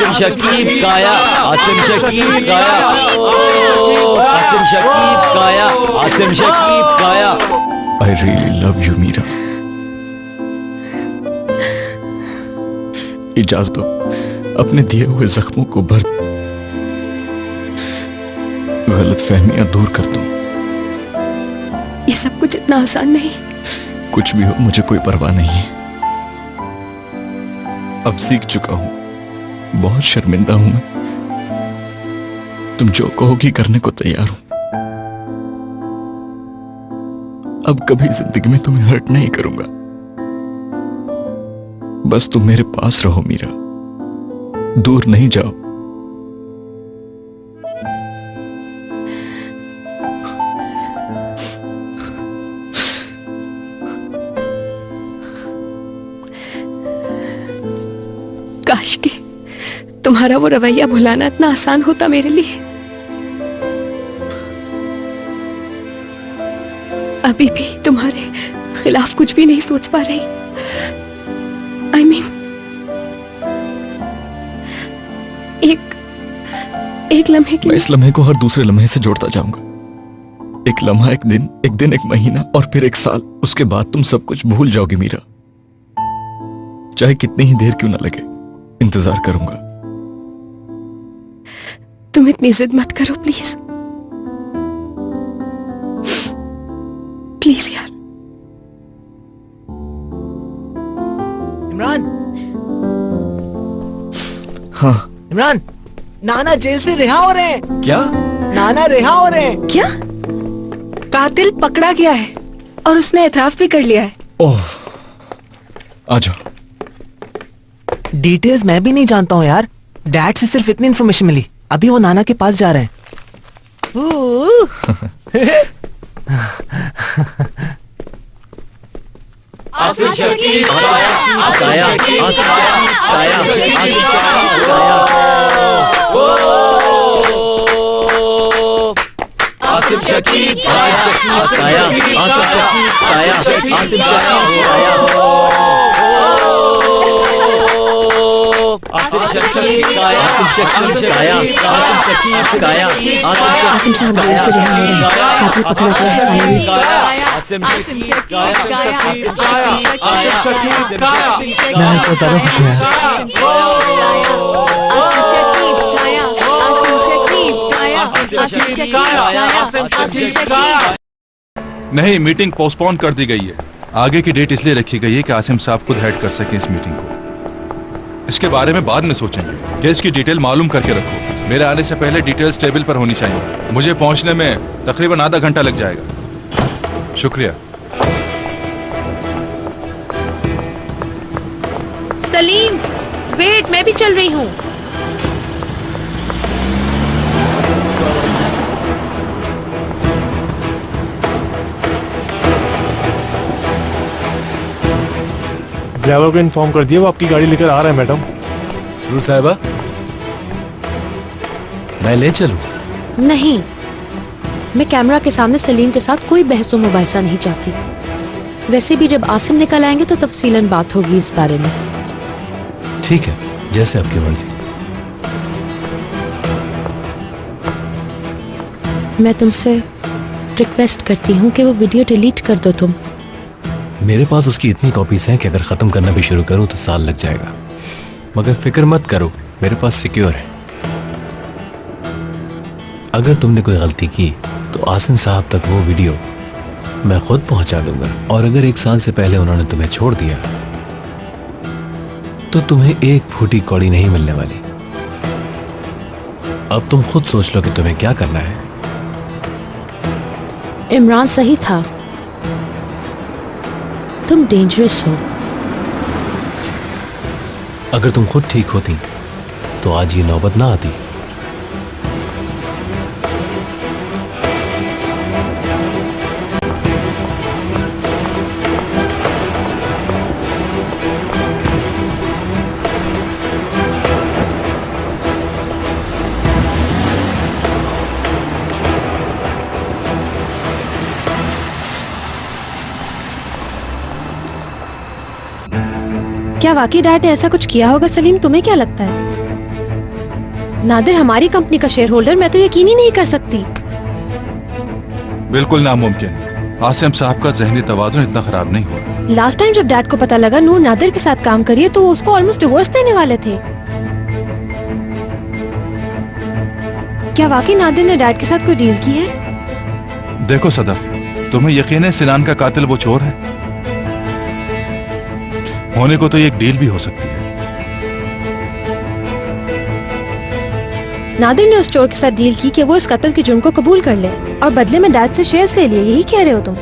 आसिम शकीब काया, आसिम शकीब काया, आसिम शकीब काया, आसिम शकीब काया। I really love you, Meera. इजाजत दो अपने दिए हुए जख्मों को भर, गलत फहमियां दूर कर दूं। ये सब कुछ इतना आसान नहीं। कुछ भी हो मुझे कोई परवाह नहीं है। अब सीख चुका हूं, बहुत शर्मिंदा हूं मैं। तुम जो कहोगी करने को तैयार हूं। अब कभी जिंदगी में तुम्हें हर्ट नहीं करूंगा। बस तुम मेरे पास रहो मीरा, दूर नहीं जाओ। काश कि तुम्हारा वो रवैया भुलाना इतना आसान होता मेरे लिए। अभी भी तुम्हारे खिलाफ कुछ भी नहीं सोच पा रही। I mean, एक लम्हे के मैं इस लम्हे को हर दूसरे लम्हे से जोड़ता जाऊंगा। एक लम्हा एक दिन एक महीना और फिर एक साल। उसके बाद तुम सब कुछ भूल जाओगी मीरा। चाहे कितनी ही देर क्यों ना लगे, इंतजार करूंगा। तुम इतनी जिद मत करो प्लीज, प्लीज यार। इमरान, हाँ इमरान, नाना जेल से रिहा हो रहे हैं। क्या? नाना रिहा हो रहे हैं। क्या? कातिल पकड़ा गया है और उसने एतराफ भी कर लिया है। ओह, आ जाओ। डिटेल्स मैं भी नहीं जानता हूँ यार। डैड से सिर्फ इतनी इन्फॉर्मेशन मिली। अभी वो नाना के पास जा रहे हैं। आसिम शकीब काया, काया, काया, आसिम शकीब काया, काया, आसिम शकीब काया, आसिम शकीब काया, आसिम शकीब काया, आसिम शकीब काया, आसिम शकीब काया, आसिम साहब जेल से रिहा हो रहे हैं। कातिल पकड़ा गया है फाइनली। आसिम शकीब काया, आसिम शकीब काया। मैं बहुत ज्यादा खुश हूँ यार। आसिम शकीब काया, आसिम शकीब काया, आसिम शकीब काया, आसिम शकीब काया। नहीं, मीटिंग पोस्टपोन कर दी गई है। आगे की डेट इसलिए रखी गई है कि आसिम साहब खुद हेड कर सकें इस मीटिंग को। इसके बारे में बाद में सोचेंगे। केस की डिटेल मालूम करके रखो। मेरे आने से पहले डिटेल्स टेबल पर होनी चाहिए। मुझे पहुंचने में तकरीबन आधा घंटा लग जाएगा। शुक्रिया। सलीम, वेट, मैं भी चल रही हूँ। ड्राइवर को इन्फॉर्म कर दिया, वो आपकी गाड़ी लेकर आ रहा है मैडम। रू साहिबा, मैं ले चलूं? नहीं, मैं कैमरा के सामने सलीम के साथ कोई बहस मुबाहिसा नहीं चाहती। वैसे भी जब आसिम निकल आएंगे तो तफसीलन बात होगी इस बारे में। ठीक है, जैसे आपकी मर्जी। मैं तुमसे रिक्वेस्ट करती हूँ कि वो वीडियो डिलीट कर दो तुम। मेरे पास उसकी इतनी कॉपीज हैं कि अगर खत्म करना भी शुरू करूं तो साल लग जाएगा। मगर फिक्र मत करो, मेरे पास सिक्योर है। अगर तुमने कोई गलती की तो आसिम साहब तक वो वीडियो मैं खुद पहुंचा दूंगा। और अगर 1 साल से पहले उन्होंने तुम्हें छोड़ दिया तो तुम्हें एक फूटी कौड़ी नहीं मिलने वाली। अब तुम खुद सोच लो कि तुम्हें क्या करना है। इमरान सही था, तुम डेंजरस हो। अगर तुम खुद ठीक होती तो आज ये नौबत ना आती। क्या वाकई डैड ने ऐसा कुछ किया होगा सलीम? तुम्हें क्या लगता है? नादिर हमारी कंपनी का शेयर होल्डर, मैं तो यकीन ही नहीं कर सकती। बिल्कुल नामुमकिन। आसिम साहब का जहनी तवाज़ुन इतना खराब नहीं हुआ। लास्ट टाइम जब डैड को पता लगा नूर नादिर के साथ काम करिए तो वो उसको ऑलमोस्ट डिवोर्स देने वाले थे। क्या वाकई नादिर ने डैड के साथ कोई डील की है? देखो सदफ, तुम्हें यकीन है सिनान का कातिल वो चोर है? होने को तो ये एक डील भी हो सकती है। नादिर ने उस चोर के साथ डील की कि वो इस कत्ल के जुर्म को कबूल कर ले और बदले में डैड से शेयर्स ले लिए, यही कह रहे हो तुम?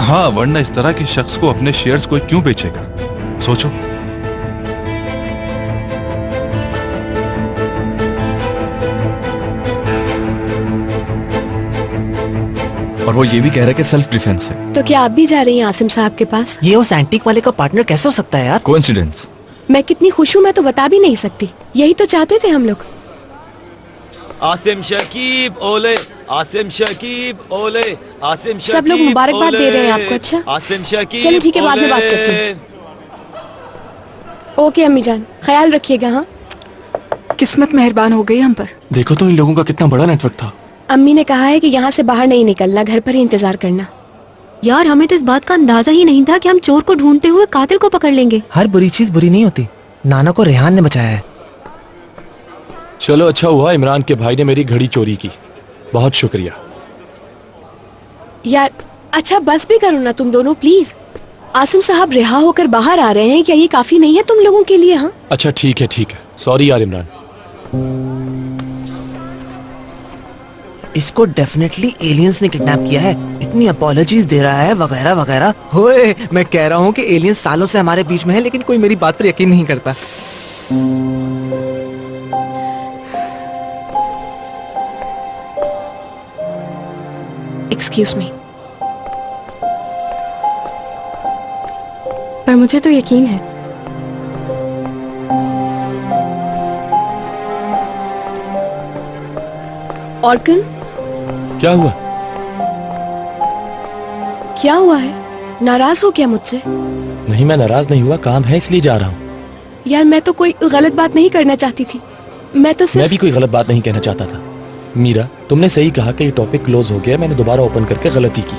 हाँ, वरना इस तरह के शख्स को अपने शेयर्स कोई क्यों बेचेगा? सोचो। और वो ये भी कह रहा है कि सेल्फ डिफेंस है। तो क्या आप भी जा रही हैं आसिम साहब के पास? ये उस एंटीक वाले का पार्टनर कैसे हो सकता है यार? कोइंसिडेंस। मैं कितनी खुश हूँ मैं तो बता भी नहीं सकती। यही तो चाहते थे हम लोग। आसिम शकीब ओले, आसिम शकीब ओले, आसिम शकीब सब लोग मुबारकबाद दे रहे हैं आपको। अच्छा आसिम शकीब। चलो ठीक है, बाद में बात करते हैं। ओके अम्मी जान, ख्याल रखिएगा। हाँ, किस्मत मेहरबान हो गई हम पर। देखो तो इन लोगों का कितना बड़ा नेटवर्क था। अम्मी ने कहा है कि यहाँ से बाहर नहीं निकलना, घर पर ही इंतजार करना। यार हमें तो इस बात का अंदाजा ही नहीं था कि हम चोर को ढूंढते हुए कातिल को पकड़ लेंगे। हर बुरी चीज बुरी नहीं होती। नाना को रेहान ने बचाया है। चलो अच्छा हुआ इमरान के भाई ने मेरी घड़ी चोरी की, बहुत शुक्रिया। यार अच्छा बस भी करो ना तुम दोनों प्लीज। आसिम साहब रिहा होकर बाहर आ रहे हैं, क्या ये काफी नहीं है तुम लोगों के लिए? हाँ अच्छा ठीक है, सॉरी यार इमरान। इसको डेफिनेटली एलियंस ने किडनैप किया है। इतनी अपॉलॉजीज दे रहा है वगैरह वगैरह। होए, मैं कह रहा हूँ कि एलियंस सालों से हमारे बीच में है, लेकिन कोई मेरी बात पर यकीन नहीं करता। Excuse me. पर मुझे तो यकीन है। ऑर्कन, क्या हुआ? क्या हुआ है? नाराज हो क्या मुझसे? नहीं, मैं नाराज नहीं हुआ, काम है इसलिए जा रहा हूँ। यार मैं तो कोई गलत बात नहीं करना चाहती थी। मैं तो सिर्फ मैं भी कोई गलत बात नहीं कहना चाहता था। मीरा, तुमने सही कहा कि ये टॉपिक क्लोज हो गया। मैंने दोबारा ओपन करके गलती की।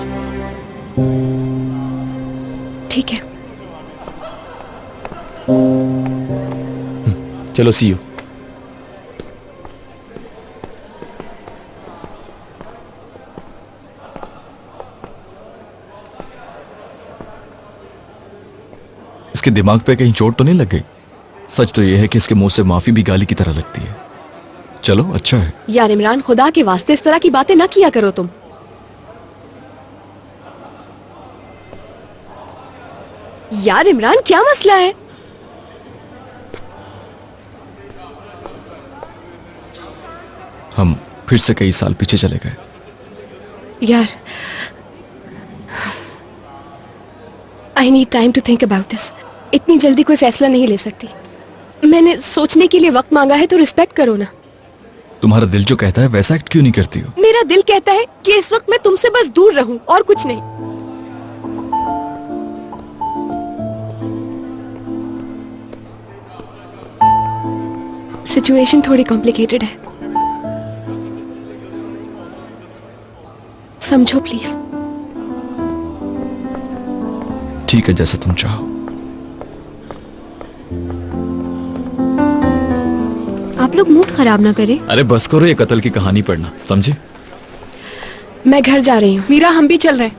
ठीक है, चलो सी यू। इसके दिमाग पे कहीं चोट तो नहीं लग गई? सच तो ये है कि इसके मुंह से माफी भी गाली की तरह लगती है। चलो अच्छा है। यार इमरान खुदा के वास्ते इस तरह की बातें ना किया करो तुम। यार इमरान क्या मसला है? हम फिर से कई साल पीछे चले गए। यार I need time to think about this. इतनी जल्दी कोई फैसला नहीं ले सकती। मैंने सोचने के लिए वक्त मांगा है तो रिस्पेक्ट करो ना। तुम्हारा दिल जो कहता है वैसा एक्ट क्यों नहीं करती हो? मेरा दिल कहता है कि इस वक्त मैं तुमसे बस दूर रहूं और कुछ नहीं। सिचुएशन थोड़ी कॉम्प्लिकेटेड है, समझो प्लीज। ठीक है, जैसा तुम चाहो। आप लोग मूड खराब ना करें। अरे बस करो ये कत्ल की कहानी पढ़ना, समझे? मैं घर जा रही हूँ। मीरा, हम भी चल रहे हैं।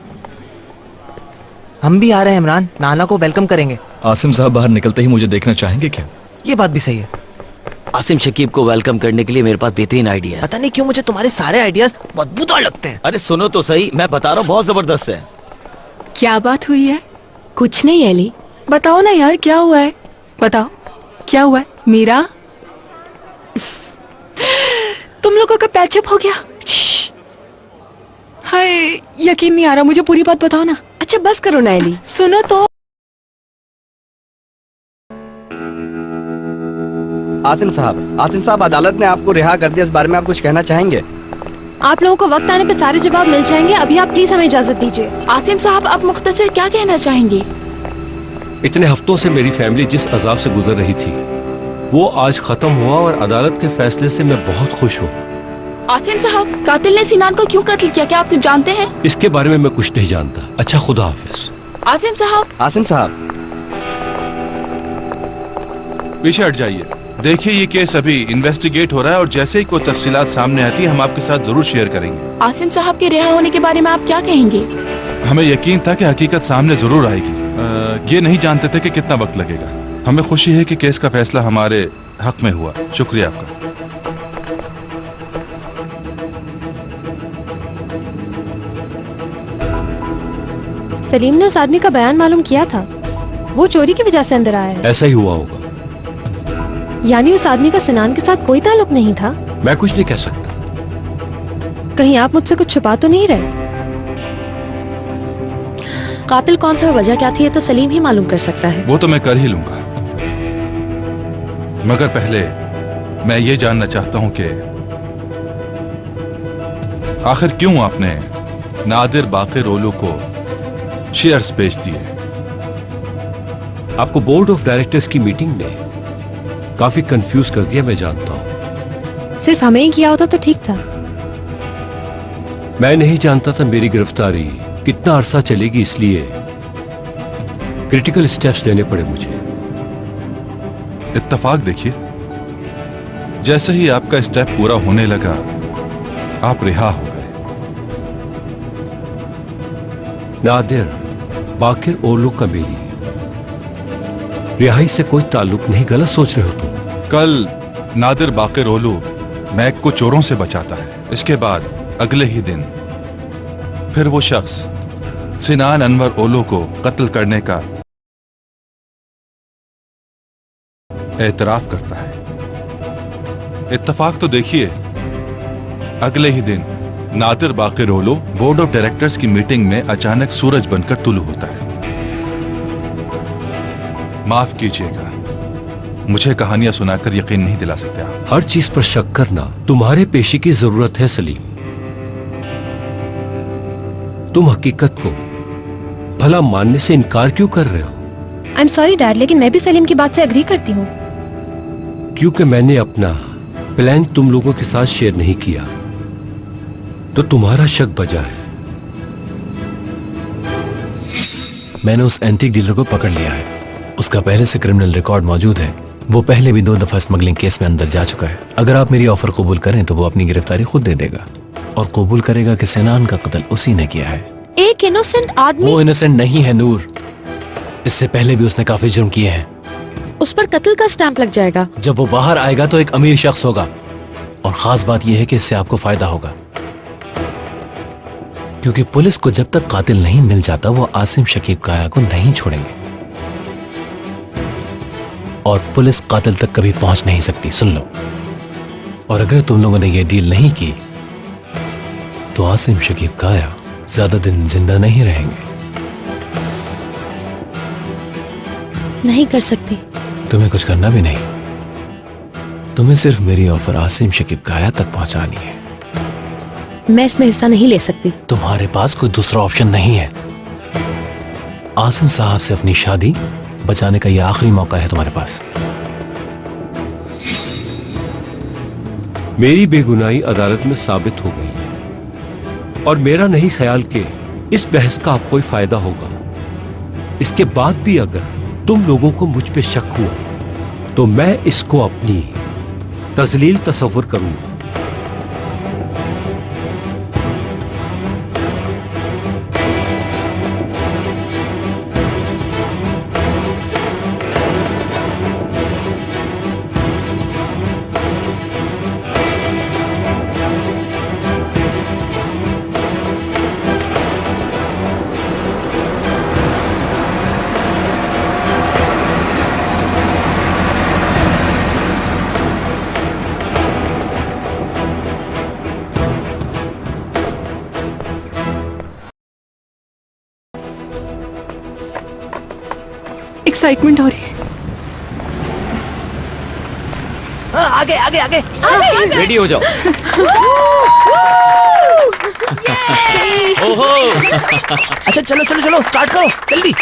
हम भी आ रहे हैं इमरान, नाना को वेलकम करेंगे। आसिम साहब बाहर निकलते ही मुझे देखना चाहेंगे क्या? ये बात भी सही है। आसिम शकीब को वेलकम करने के लिए मेरे पास बेहतरीन आइडिया है। पता नहीं क्यों मुझे तुम्हारे सारे आइडियाज मजबूत लगते हैं। अरे सुनो तो सही, मैं बता रहा हूँ बहुत जबरदस्त है। क्या बात हुई है? कुछ नहीं एली। बताओ ना यार, क्या हुआ है? बताओ क्या हुआ है? मीरा, तुम लोगों का पैचअप हो गया? हाय, यकीन नहीं आ रहा मुझे, पूरी बात बताओ ना। अच्छा बस करो ना एली। सुनो तो। आसिम साहब अदालत ने आपको रिहा कर दिया, इस बारे में आप कुछ कहना चाहेंगे? आप लोगों को वक्त आने पे सारे जवाब मिल जाएंगे। अभी आप प्लीज हमें इजाजत दीजिए। आसिम साहब, आप मुख्तसर क्या कहना चाहेंगे? इतने हफ्तों से मेरी फैमिली जिस अजाब से गुजर रही थी, वो आज खत्म हुआ और अदालत के फैसले से मैं बहुत खुश हूँ। आसिम साहब, कातिल ने सिनान को क्यों कत्ल किया, क्या आप कुछ जानते हैं? इसके बारे में मैं कुछ नहीं जानता। अच्छा, खुदा हाफिज। आसिम साहब। आसिम साहब, पीछे हट जाइए। देखिए, ये केस अभी इन्वेस्टिगेट हो रहा है और जैसे ही कोई तफसीलात सामने आती है हम आपके साथ जरूर शेयर करेंगे। आसिम साहब के रिहा होने के बारे में आप क्या कहेंगे? हमें यकीन था कि हकीकत सामने जरूर आएगी। ये नहीं जानते थे कि कितना वक्त लगेगा। हमें खुशी है कि केस का फैसला हमारे हक में हुआ। शुक्रिया आपका। सलीम ने उस आदमी का बयान मालूम किया था। वो चोरी की वजह से अंदर आया है। ऐसा ही हुआ होगा। यानी उस आदमी का सिनान के साथ कोई ताल्लुक नहीं था? मैं कुछ नहीं कह सकता। कहीं आप मुझसे कुछ छुपा तो नहीं रहे? कातिल कौन था और वजह क्या थी, ये तो सलीम ही मालूम कर सकता है। वो तो मैं कर ही लूंगा, मगर पहले मैं ये जानना चाहता हूं कि आखिर क्यों आपने नादिर बाकिर ओलू को शेयर्स बेच दिए? आपको बोर्ड ऑफ डायरेक्टर्स की मीटिंग ने काफी कंफ्यूज कर दिया, मैं जानता हूं। सिर्फ हमें ही किया होता तो ठीक था। मैं नहीं जानता था मेरी गिरफ्तारी कितना अरसा चलेगी, इसलिए क्रिटिकल स्टेप्स लेने पड़े मुझे। इत्तफाक देखिए, जैसे ही आपका स्टेप पूरा होने लगा आप रिहा हो गए। नादिर बाकिर ओलू का मेरी रिहाई से कोई ताल्लुक नहीं, गलत सोच रहे हो तुम। कल नादिर बाकिर ओलू मैक को चोरों से बचाता है। इसके बाद अगले ही दिन फिर वो शख्स सिनान अनवर ओलू को कत्ल करने का एतराफ करता है। इत्तफाक तो देखिए, अगले ही दिन नादिर बाकिर ओलू बोर्ड ऑफ डायरेक्टर्स की मीटिंग में अचानक सूरज बनकर तुलू होता है। माफ कीजिएगा, मुझे कहानियां सुनाकर यकीन नहीं दिला सकते आप। हर चीज पर शक करना तुम्हारे पेशे की जरूरत है सलीम। तुम हकीकत को भला मानने से इनकार क्यों कर रहे हो? आई एम सॉरी डैड, लेकिन मैं भी सलीम की बात से एग्री करती हूँ। क्योंकि मैंने अपना प्लान तुम लोगों के साथ शेयर नहीं किया तो तुम्हारा शक बजा है। मैंने उस एंटीक डीलर को पकड़ लिया है। उसका पहले से क्रिमिनल रिकॉर्ड मौजूद है। वो पहले भी 2 दफा स्मगलिंग केस में अंदर जा चुका है। अगर आप मेरी ऑफर कबूल करें तो वो अपनी गिरफ्तारी खुद दे देगा और कबूल करेगा कि सिनान का कत्ल उसी ने किया है। एक इनोसेंट आदमी। वो इनोसेंट नहीं है नूर, इससे पहले भी उसने काफी जुर्म किए हैं। उस पर कत्ल का स्टैंप लग जाएगा। जब वो बाहर आएगा तो एक अमीर शख्स होगा और खास बात यह है कि इससे आपको फायदा होगा, क्योंकि पुलिस को जब तक कातिल नहीं मिल जाता वो आसिम शकीब काया को नहीं छोड़ेंगे और पुलिस कातिल तक कभी पहुंच नहीं सकती। सुन लो, और अगर तुम लोगों ने ये डील नहीं की तो आसिम शकीब काया ज्यादा दिन जिंदा नहीं रहेंगे। नहीं कर सकती। तुम्हें कुछ करना भी नहीं, तुम्हें सिर्फ मेरी ऑफर आसिम शकीब काया तक पहुंचानी है। मैं इसमें हिस्सा नहीं ले सकती। तुम्हारे पास कोई दूसरा ऑप्शन नहीं है। आसिम साहब से अपनी शादी बचाने का यह आखिरी मौका है तुम्हारे पास। मेरी बेगुनाही अदालत में साबित हो गई है और मेरा नहीं ख्याल कि इस बहस का अब कोई फायदा होगा। इसके बाद भी अगर तुम लोगों को मुझ पे शक हुआ तो मैं इसको अपनी तजलील तसव्वुर करूंगा। एक्साइटमेंट हो रही है। आगे आगे आगे रेडी हो जाओ। ओहो। अच्छा चलो चलो चलो स्टार्ट करो जल्दी।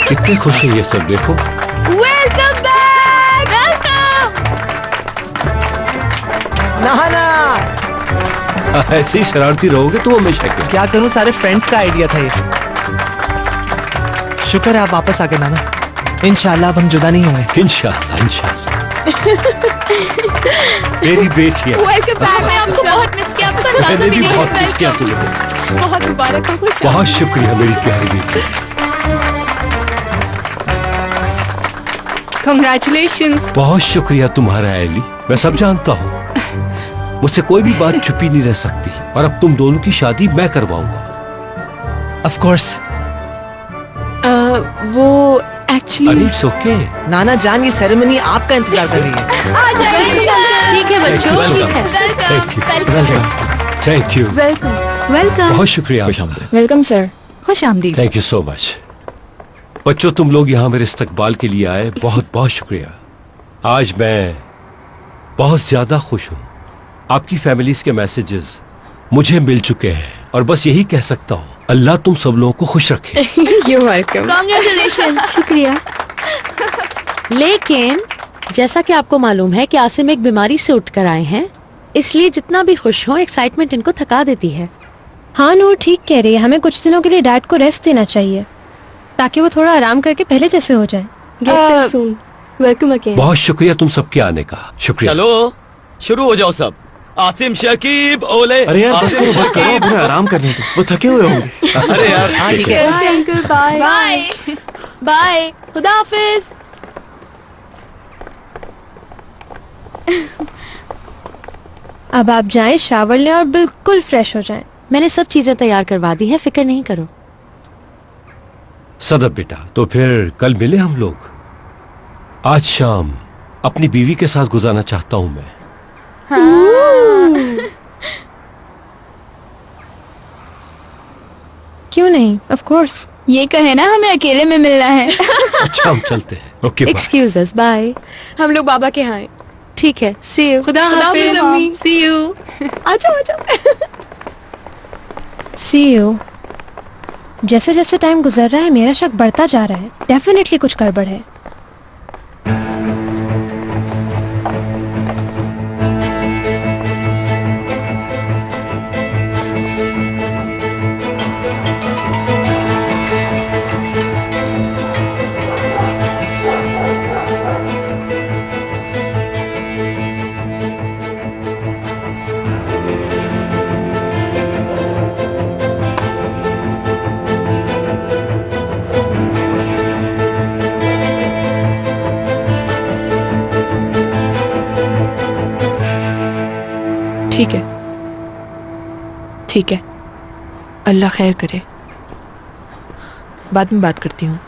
कितने खुश हैं ये सब, देखो। Welcome back. वेलकम। नहाना। ऐसे ही शरारती रहोगे तो हमेशा के। क्या करूं, सारे फ्रेंड्स का आइडिया था ये। शुक्र है आप वापस आ गए नाना। इंशाल्लाह अब हम जुदा नहीं होंगे। इंशाल्लाह इंशाल्लाह। मेरी बेटी है। Welcome back. मैं आपको बहुत मिस किया, आपको अंदाजा मैंने भी भी नहीं। बहुत मिस किया तुम्हें। बहुत मुबारक हो, खुश बहुत शुक्रिया मेरी प्यारी बेटी। Congratulations. बहुत शुक्रिया तुम्हारा एली। मैं सब जानता हूँ, मुझसे कोई भी बात छुपी नहीं रह सकती, और अब तुम दोनों की शादी मैं करवाऊंगा। Of course. वो एक्चुअली अरे इट्स ओके। नाना जान ये सेरेमनी आपका इंतजार कर रही है। आ जाइए। ठीक है बच्चों, ठीक है। Welcome. Thank you. Welcome. Welcome. बहुत शुक्रिया। Welcome sir. खुश आमदीद। Thank you so much. बच्चों, तुम लोग यहाँ मेरे इस्तकबाल के लिए आए, बहुत बहुत शुक्रिया। आज मैं बहुत ज्यादा खुश हूँ। आपकी फैमिलीज के मैसेजेस मुझे मिल चुके हैं, और बस यही कह सकता हूँ, अल्लाह तुम सब लोगों को खुश रखे। You're welcome. कांग्रेचुलेशन। शुक्रिया। लेकिन जैसा कि आपको मालूम है कि आसिम एक बीमारी से उठकर आए हैं, इसलिए जितना भी खुश हो, एक्साइटमेंट इनको थका देती है। हाँ नूर ठीक कह रही है, हमें कुछ दिनों के लिए डैड को रेस्ट देना चाहिए ताकि वो थोड़ा आराम करके पहले जैसे हो जाए। Welcome again. बहुत शुक्रिया तुम सबके आने का। शुक्रिया। चलो शुरू हो जाओ सब। आसिम, शकीब, ओले। अरे यार बस करो बस करो, उन्हें आराम करने दो, वो थके हुए होंगे। अरे यार हाँ ठीक है। Okay uncle, bye. Bye. Bye. खुदा हाफिज। अब आप जाएं, शावर लें और बिल्कुल फ्रेश हो जाएं। मैंने सब चीजें तैयार करवा दी हैं, फिक्र नहीं करो। सदब बेटा, तो फिर कल मिले हम लोग। आज शाम अपनी बीवी के साथ गुजारना चाहता हूं मैं। क्यों नहीं, ऑफ कोर्स। ये कहे ना हमें अकेले में मिलना है। अच्छा हम चलते हैं। Okay bye. Excuse us, bye. हम लोग बाबा के यहाँ हैं। ठीक है, सी यू। खुदा हाफिज अम्मी। सी यू। आजा आजा। सी यू। जैसे जैसे टाइम गुजर रहा है मेरा शक बढ़ता जा रहा है। डेफिनेटली कुछ गड़बड़ है। ठीक है, ठीक है। अल्लाह खैर करे। बाद में बात करती हूँ।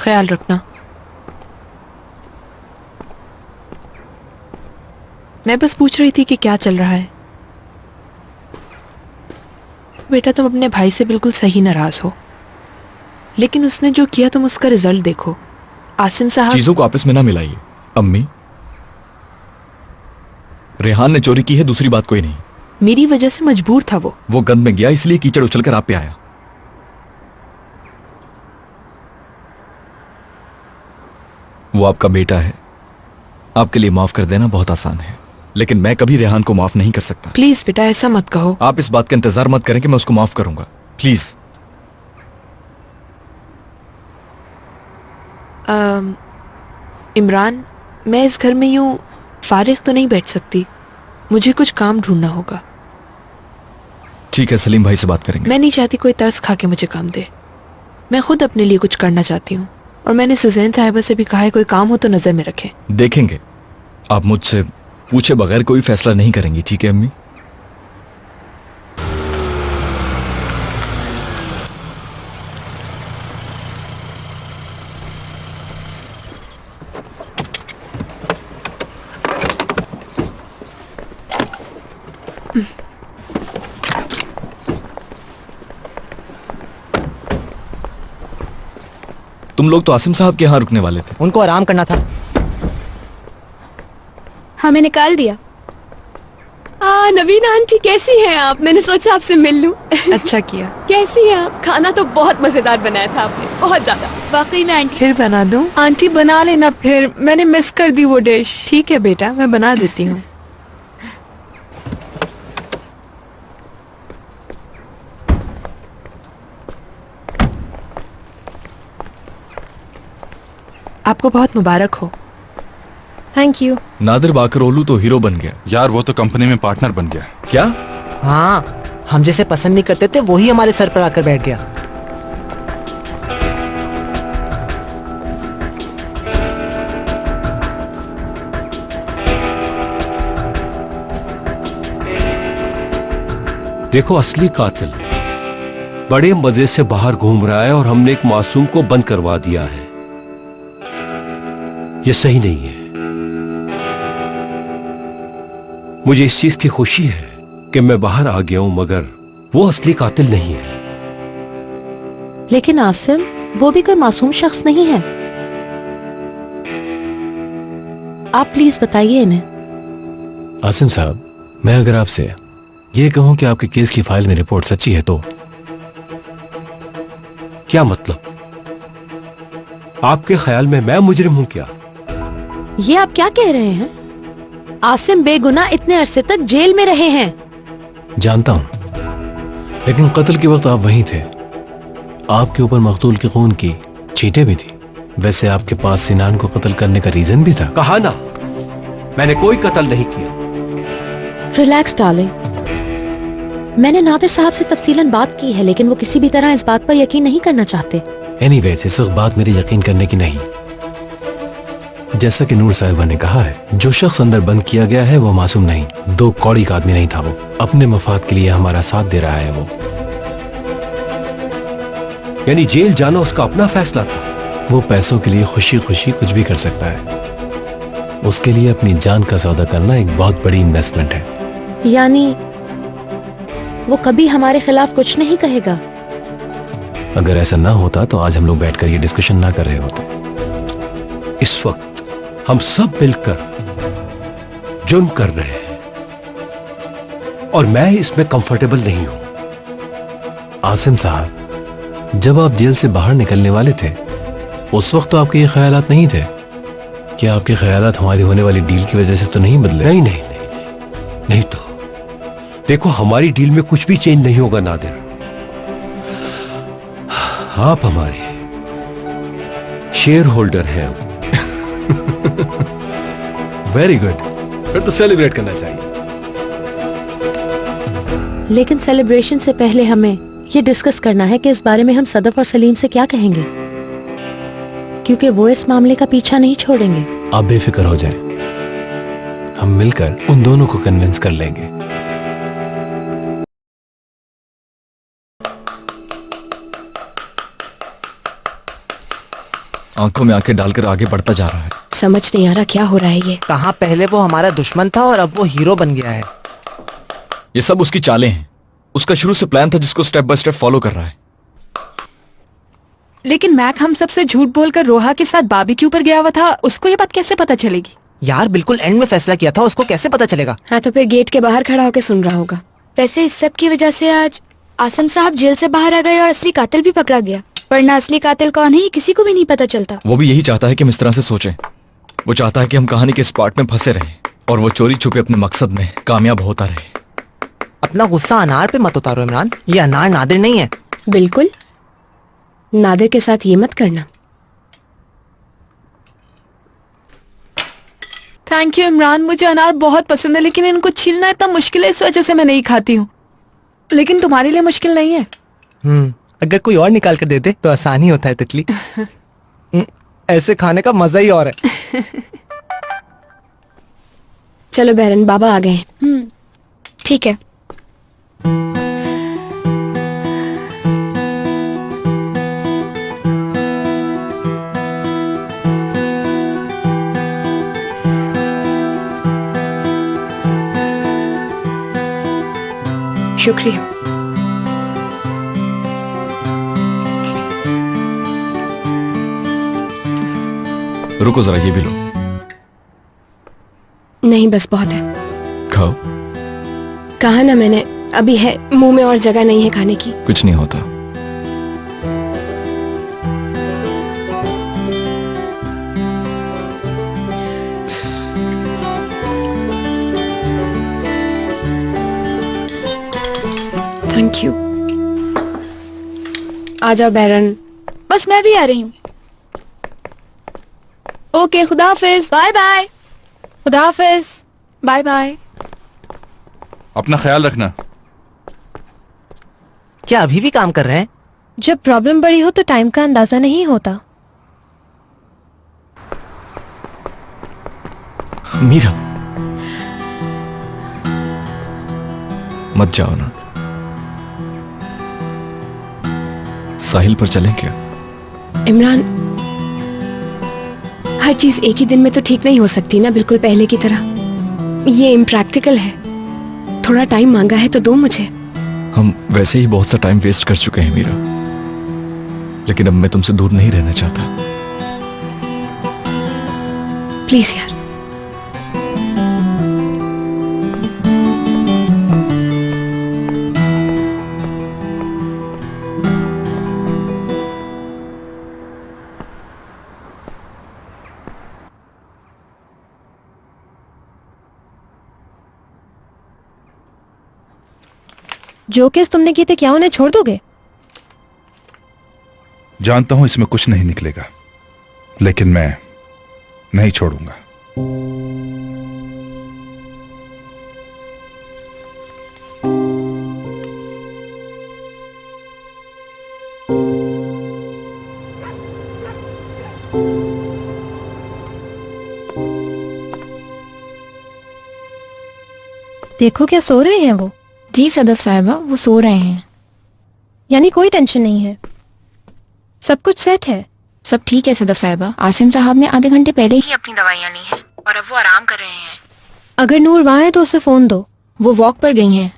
ख्याल रखना। मैं बस पूछ रही थी कि क्या चल रहा है। बेटा तुम अपने भाई से बिल्कुल सही नाराज हो, लेकिन उसने जो किया तुम उसका रिजल्ट देखो। आसिम साहब, चीजों को आपस में ना मिलाइए अम्मी। रेहान ने चोरी की है, दूसरी बात कोई नहीं। मेरी वजह से मजबूर था वो गंद में गया, इसलिए कीचड़ उछलकर आप पे आया। वो आपका बेटा है, आपके लिए माफ कर देना बहुत आसान है, लेकिन मैं कभी रेहान को माफ नहीं कर सकता। प्लीज बेटा ऐसा मत कहो। आप इस बात का इंतजार मत करें कि मैं उसको माफ करूंगा, प्लीज। इमरान, मैं इस घर में यूं फारिग तो नहीं बैठ सकती, मुझे कुछ काम ढूंढना होगा। ठीक है, सलीम भाई से बात करेंगे। मैं नहीं चाहती कोई तरस खा के मुझे काम दे। मैं खुद अपने लिए कुछ करना चाहती हूँ, और मैंने सुजैन साहिबा से भी कहा है कोई काम हो तो नजर में रखें। देखेंगे, आप मुझसे पूछे बगैर कोई फैसला नहीं करेंगी, ठीक है अम्मी? तुम लोग तो आसिम साहब के यहाँ रुकने वाले थे। उनको आराम करना था। हमें निकाल दिया। नवीन आंटी कैसी हैं आप? मैंने सोचा आपसे मिल लूं। अच्छा किया। कैसी हैं आप? खाना तो बहुत मजेदार बनाया था आपने, बहुत ज्यादा। वाकई में आंटी। फिर बना दूं? आंटी बना लेना, फिर मैंने मिस कर दी वो डिश। ठीक है बेटा, मैं बना देती हूँ। आपको बहुत मुबारक हो। Thank you. नादिर बाकरोलू तो हीरो बन गया। यार वो तो कंपनी में पार्टनर बन गया। क्या? हाँ, हम जैसे पसंद नहीं करते थे वही हमारे सर पर आकर बैठ गया। देखो, असली कातिल बड़े मजे से बाहर घूम रहा है और हमने एक मासूम को बंद करवा दिया है। ये सही नहीं है। मुझे इस चीज की खुशी है कि मैं बाहर आ गया हूं, मगर वो असली कातिल नहीं है। लेकिन आसिम, वो भी कोई मासूम शख्स नहीं है। आप प्लीज बताइए इन्हें। आसिम साहब, मैं अगर आपसे ये कहूं कि आपके केस की फाइल में रिपोर्ट सच्ची है तो क्या मतलब? आपके ख्याल में मैं मुजरिम हूं क्या? ये आप क्या कह रहे हैं? आसिम बेगुनाह इतने अरसे तक जेल में रहे हैं। जानता हूं, लेकिन कत्ल के वक्त आप वहीं थे। आपके ऊपर मकतूल के खून की चीटें भी थी। वैसे आपके पास सिनान को कत्ल करने का रीजन भी था। कहा ना, मैंने कोई कत्ल नहीं किया। Relax darling. मैंने नादिर साहब से तफसीलन बात की है, लेकिन वो किसी भी तरह इस बात पर यकीन नहीं करना चाहते। एनीवेज, इस वक्त बात मेरी यकीन करने की नहीं। जैसा कि नूर साहिबा ने कहा है, जो शख्स अंदर बंद किया गया है वो मासूम नहीं, दो कौड़ी का आदमी नहीं था। वो अपने मफाद के लिए हमारा साथ दे रहा है। वो यानी जेल जाना उसका अपना फैसला था। वो पैसों के लिए खुशी खुशी कुछ भी कर सकता है। उसके लिए अपनी जान का सौदा करना एक बहुत बड़ी इन्वेस्टमेंट है। यानी वो कभी हमारे खिलाफ कुछ नहीं कहेगा? अगर ऐसा ना होता तो आज हम लोग बैठकर ये डिस्कशन ना कर रहे होते। इस वक्त हम सब मिलकर जुर्म कर रहे हैं और मैं इसमें कंफर्टेबल नहीं हूं। आसिम साहब, जब आप जेल से बाहर निकलने वाले थे उस वक्त तो आपके ये ख्यालात नहीं थे? क्या आपके ख्यालात हमारी होने वाली डील की वजह से तो नहीं बदले? नहीं नहीं नहीं नहीं, नहीं तो देखो, हमारी डील में कुछ भी चेंज नहीं होगा नादिर। आप हमारे शेयर होल्डर हैं। वेरी गुड, फिर तो सेलिब्रेट करना चाहिए। लेकिन सेलिब्रेशन से पहले हमें ये डिस्कस करना है कि इस बारे में हम सदफ और सलीम से क्या कहेंगे, क्योंकि वो इस मामले का पीछा नहीं छोड़ेंगे। आप बेफिक्र हो जाएं, हम मिलकर उन दोनों को कन्विंस कर लेंगे। आंखों में आंखें डालकर आगे बढ़ता जा रहा है। समझ नहीं आ रहा क्या हो रहा है ये। कहाँ पहले वो हमारा दुश्मन था और अब वो हीरो बन गया है। ये सब उसकी चालें हैं। उसका शुरू से प्लान था जिसको स्टेप बाय स्टेप फॉलो कर रहा है। लेकिन मैक हम सबसे झूठ बोलकर रोहा के साथ बारबेक्यू पर गया हुआ था, उसको ये बात कैसे पता चलेगी? यार बिल्कुल एंड में फैसला किया था, उसको कैसे पता चलेगा? हाँ, तो फिर गेट के बाहर खड़ा होकर सुन रहा होगा। वैसे इस सब की वजह से आज आसिम साहब जेल से बाहर आ गए और असली कातिल भी पकड़ा गया। वरना असली कातिल कौन है ये किसी को भी नहीं पता चलता। वो भी यही चाहता है कि हम इस तरह से सोचें। वो चाहता है कि हम कहानी के इस पार्ट में फंसे रहें और वो चोरी छुपे अपने मकसद में कामयाब होता रहे। अपना गुस्सा अनार पे मत उतारो इमरान, ये अनार नादिर नहीं है। बिल्कुल, नादिर के साथ ये मत करना। थैंक यू इमरान, मुझे अनार बहुत पसंद है, लेकिन इनको छीलना इतना मुश्किल है, इस वजह से मैं नहीं खाती हूँ। लेकिन तुम्हारे लिए मुश्किल नहीं है। अगर कोई और निकाल कर दे दे तो आसानी होता है तितली। ऐसे खाने का मजा ही और है। चलो बहरन, बाबा आ गए। ठीक है। शुक्रिया। रुको जरा, ये भी लो। नहीं बस बहुत है। खाओ। कहा ना मैंने, अभी है, मुंह में और जगह नहीं है खाने की। कुछ नहीं होता। Thank you. आ जाओ बैरन। बस मैं भी आ रही हूँ। ओके, खुदा हाफिज। Bye bye. खुदा हाफिज। Bye bye. अपना ख्याल रखना। क्या अभी भी काम कर रहे हैं? जब प्रॉब्लम बड़ी हो तो टाइम का अंदाजा नहीं होता। मीरा, मत जाओ ना। साहिल पर चलें क्या? इमरान, हर चीज एक ही दिन में तो ठीक नहीं हो सकती ना, बिल्कुल पहले की तरह। ये इम्प्रैक्टिकल है। थोड़ा टाइम मांगा है तो दो मुझे। हम वैसे ही बहुत सा टाइम वेस्ट कर चुके हैं मीरा, लेकिन अब मैं तुमसे दूर नहीं रहना चाहता। प्लीज यार। जो केस तुमने किए थे, क्या उन्हें छोड़ दोगे? जानता हूं इसमें कुछ नहीं निकलेगा, लेकिन मैं नहीं छोड़ूंगा। देखो क्या सो रहे हैं वो? जी सदफ साहिबा, वो सो रहे हैं। यानी कोई टेंशन नहीं है, सब कुछ सेट है। सब ठीक है सदफ साहिबा। आसिम साहब ने आधे घंटे पहले ही अपनी दवाइयाँ ली हैं और अब वो आराम कर रहे हैं। अगर नूर वहां है तो उसे फोन दो। वो वॉक पर गई हैं।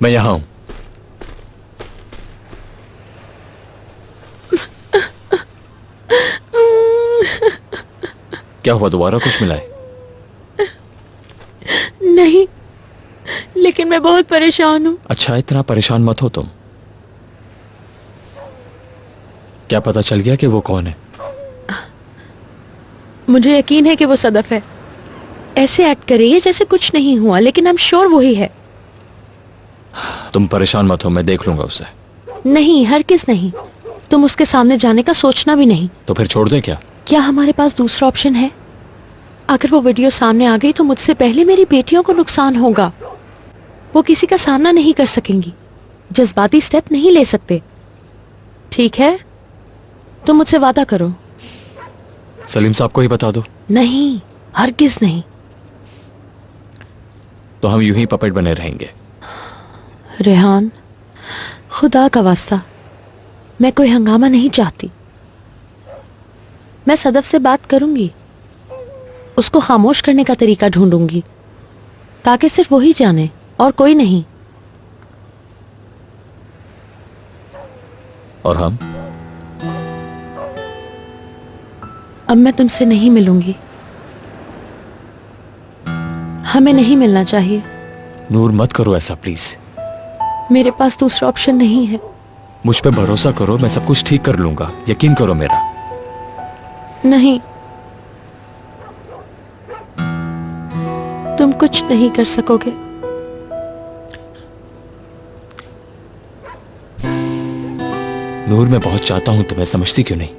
मैं यहां हूं। क्या हुआ, दोबारा कुछ मिला है? नहीं, लेकिन मैं बहुत परेशान हूँ। अच्छा, इतना परेशान मत हो तुम। क्या पता चल गया कि वो कौन है? मुझे यकीन है कि वो सदफ है। ऐसे एक्ट कर रही है जैसे कुछ नहीं हुआ, लेकिन आई एम श्योर वही है। तुम परेशान मत हो, मैं देख लूंगा उसे। नहीं, हरगिज़ नहीं। तुम उसके सामने जाने का सोचना भी नहीं। तो फिर छोड़ दें क्या? क्या हमारे पास दूसरा ऑप्शन है? अगर वो वीडियो सामने आ गई तो मुझसे पहले मेरी बेटियों को नुकसान होगा। वो किसी का सामना नहीं कर सकेंगी। जज्बाती स्टेप नहीं ले सकते। ठीक है, तुम मुझसे वादा करो। सलीम साहब को ही बता दो। नहीं, हरगिज़ नहीं। तो हम यूं ही पपेट बने रहेंगे। रेहान, खुदा का वास्ता, मैं कोई हंगामा नहीं चाहती। मैं सदफ से बात करूंगी, उसको खामोश करने का तरीका ढूंढूंगी, ताकि सिर्फ वही जाने और कोई नहीं। और हम? अब मैं तुमसे नहीं मिलूंगी। हमें नहीं मिलना चाहिए। नूर, मत करो ऐसा प्लीज। मेरे पास दूसरा ऑप्शन नहीं है। मुझ पे भरोसा करो, मैं सब कुछ ठीक कर लूंगा, यकीन करो मेरा। नहीं, तुम कुछ नहीं कर सकोगे। नूर, मैं बहुत चाहता हूं तुम्हें, समझती क्यों नहीं?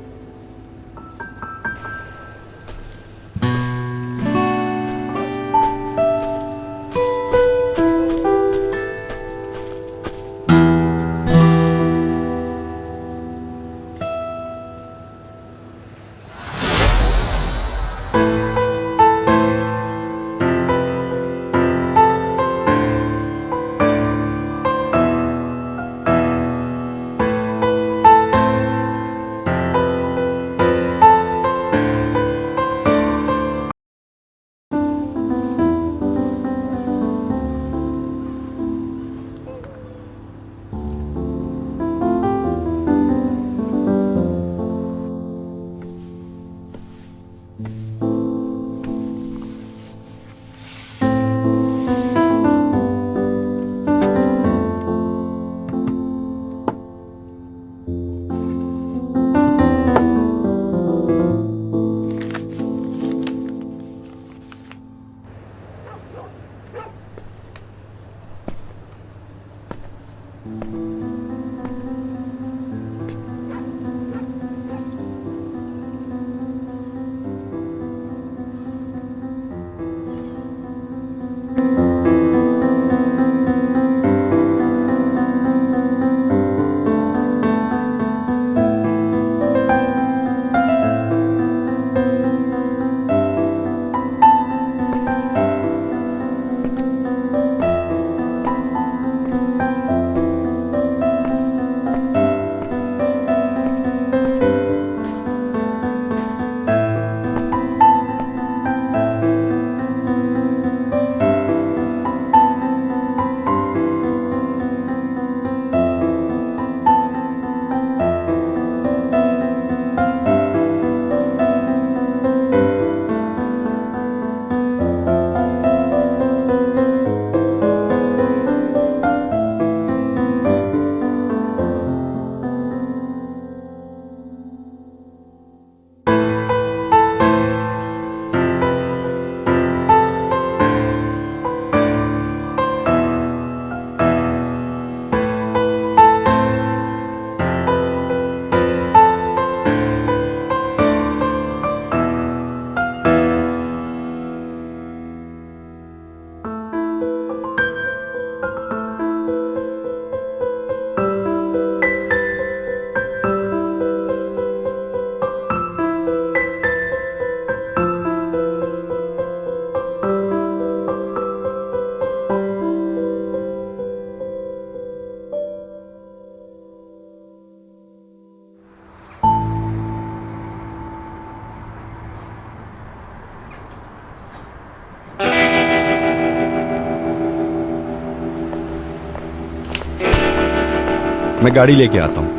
मैं गाड़ी लेके आता हूं।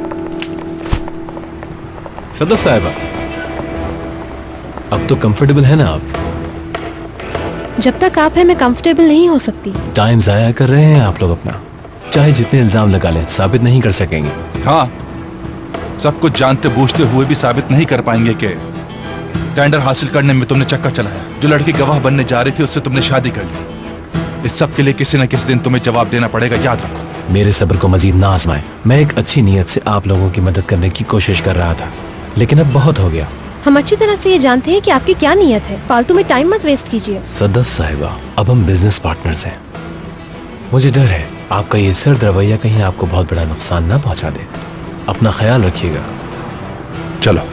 सदफ साहिबा, अब तो कंफर्टेबल है ना आप? जब तक आप हैं मैं कंफर्टेबल नहीं हो सकती। टाइम जाया कर रहे हैं आप लोग अपना। चाहे जितने इल्जाम लगा लें, साबित नहीं कर सकेंगे। हाँ, सब कुछ जानते बूझते हुए भी साबित नहीं कर पाएंगे कि टेंडर हासिल करने में तुमने चक्कर चलाया। जो लड़की गवाह बनने जा रही थी उससे तुमने शादी कर ली। इस सब के लिए किसी न किसी दिन तुम्हें जवाब देना पड़ेगा, याद रखो। मेरे सब्र को मजीद ना आजमाएं। मैं एक अच्छी नीयत से आप लोगों की मदद करने की कोशिश कर रहा था, लेकिन अब बहुत हो गया। हम अच्छी तरह से ये जानते हैं कि आपकी क्या नीयत है। फालतू में टाइम मत वेस्ट कीजिए। सदफ साहिबा, अब हम बिजनेस पार्टनर्स हैं। मुझे डर है आपका ये सर्द रवैया कहीं आपको बहुत बड़ा नुकसान ना पहुंचा दे। अपना ख्याल रखिएगा। चलो।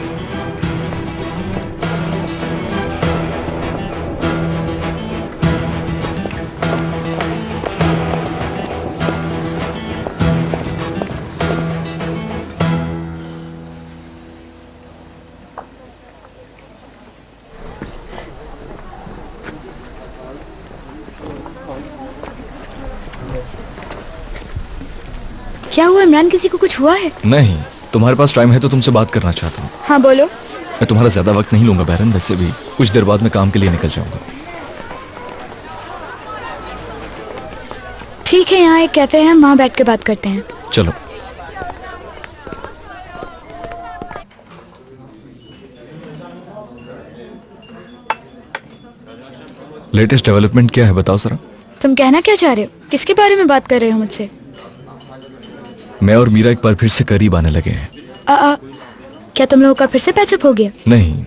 क्या हुआ इमरान, किसी को कुछ हुआ है? नहीं, तुम्हारे पास टाइम है तो तुमसे बात करना चाहता हूँ। हाँ बोलो। मैं तुम्हारा ज्यादा वक्त नहीं लूंगा बैरन, वैसे भी कुछ देर बाद मैं काम के लिए निकल जाऊंगा। ठीक है, यहाँ एक कैफे है, वहाँ बैठ के बात करते हैं। चलो। लेटेस्ट डेवलपमेंट क्या है बताओ जरा। तुम कहना क्या चाह रहे हो? किसके बारे में बात कर रहे हो मुझसे? मैं और मीरा एक बार फिर से करीब आने लगे हैं। क्या तुम लोगों का फिर से पैचअप हो गया? नहीं,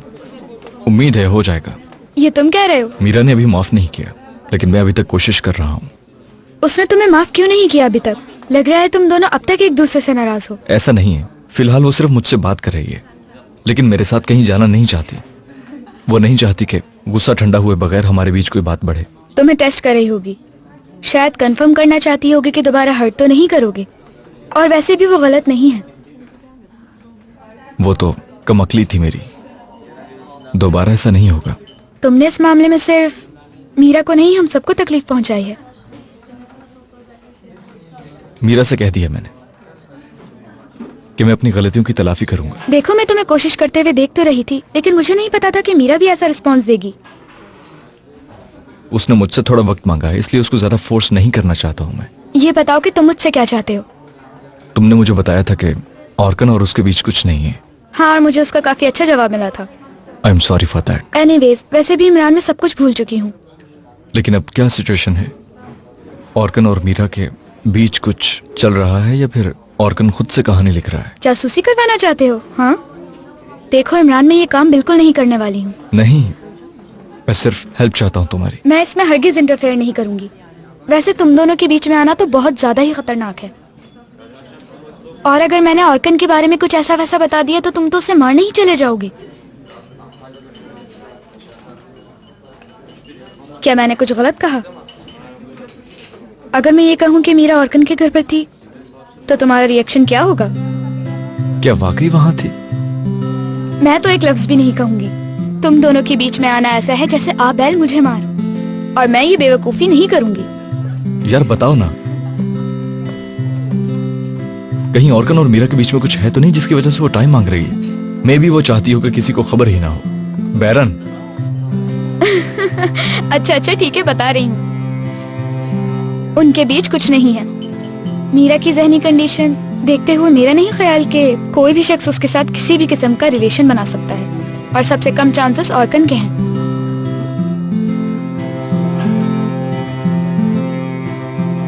उम्मीद है हो जाएगा। ये तुम कह रहे हो? मीरा ने अभी माफ नहीं किया, लेकिन मैं अभी तक कोशिश कर रहा हूँ। उसने तुम्हें माफ क्यों नहीं किया अभी तक? लग रहा है तुम दोनों अब तक एक दूसरे से नाराज हो। ऐसा नहीं है, फिलहाल वो सिर्फ मुझसे बात कर रही है, लेकिन मेरे साथ कहीं जाना नहीं चाहती। वो नहीं चाहती कि गुस्सा ठंडा हुए बगैर हमारे बीच कोई बात बढ़े। तुम्हें टेस्ट कर रही होगी, शायद कंफर्म करना चाहती होगी कि दोबारा हर्ट तो नहीं करोगे। और वैसे भी वो गलत नहीं है। वो तो कमअक्ली थी मेरी, दोबारा ऐसा नहीं होगा। तुमने इस मामले में सिर्फ मीरा को नहीं, हम सबको तकलीफ पहुंचाई है। मीरा से कह दिया मैंने कि मैं अपनी गलतियों की तलाफी करूंगा। देखो, मैं तुम्हें कोशिश करते हुए देख तो रही थी, लेकिन मुझे नहीं पता था कि मीरा भी ऐसा रिस्पॉन्स देगी। उसने मुझसे थोड़ा वक्त मांगा है, इसलिए उसको ज्यादा फोर्स नहीं करना चाहता हूं मैं। ये बताओ कि तुम मुझसे क्या चाहते हो? तुमने मुझे बताया था कि ऑर्कन और उसके बीच कुछ नहीं है। हाँ, और मुझे उसका काफी अच्छा जवाब मिला था। I am sorry for that. Anyways, वैसे भी इमरान में सब कुछ भूल चुकी हूँ। लेकिन अब क्या सिचुएशन है? ऑर्कन और मीरा के बीच कुछ चल रहा है या फिर ऑर्कन खुद से कहानी लिख रहा है? जासूसी करवाना चाहते हो? हाँ देखो इमरान, मैं ये काम बिल्कुल नहीं करने वाली हूँ। नहीं, मैं सिर्फ हेल्प चाहता हूँ तुम्हारी। मैं इसमें हरगिज इंटरफेयर नहीं करूंगी। वैसे तुम दोनों के बीच में आना तो बहुत ज्यादा ही खतरनाक है, और अगर मैंने ऑर्कन के बारे में कुछ ऐसा वैसा बता दिया तो तुम तो उसे मारने ही चले जाओगे। क्या मैंने कुछ गलत कहा? अगर मैं ये कहूँ कि मीरा ऑर्कन के घर पर थी तो तुम्हारा रिएक्शन क्या होगा? क्या वाकई वहां थी? मैं तो एक लफ्ज भी नहीं कहूंगी। तुम दोनों के बीच में आना ऐसा है जैसे आ बैल मुझे मार, और मैं ये बेवकूफी नहीं करूंगी। यार बताओ ना, कहीं ऑर्कन और मीरा के बीच में कुछ है तो नहीं जिसकी वजह से वो टाइम मांग रही है? मे बी वो चाहती हो कि किसी को खबर ही ना हो। बैरन। अच्छा ठीक है, बता रही हूँ। उनके बीच कुछ नहीं है। मीरा की ज़हनी कंडीशन देखते हुए मेरा नहीं ख्याल कि कोई भी शख्स उसके साथ किसी भी किस्म का रिलेशन बना सकता है, और सबसे कम चांसेस ऑर्कन के हैं।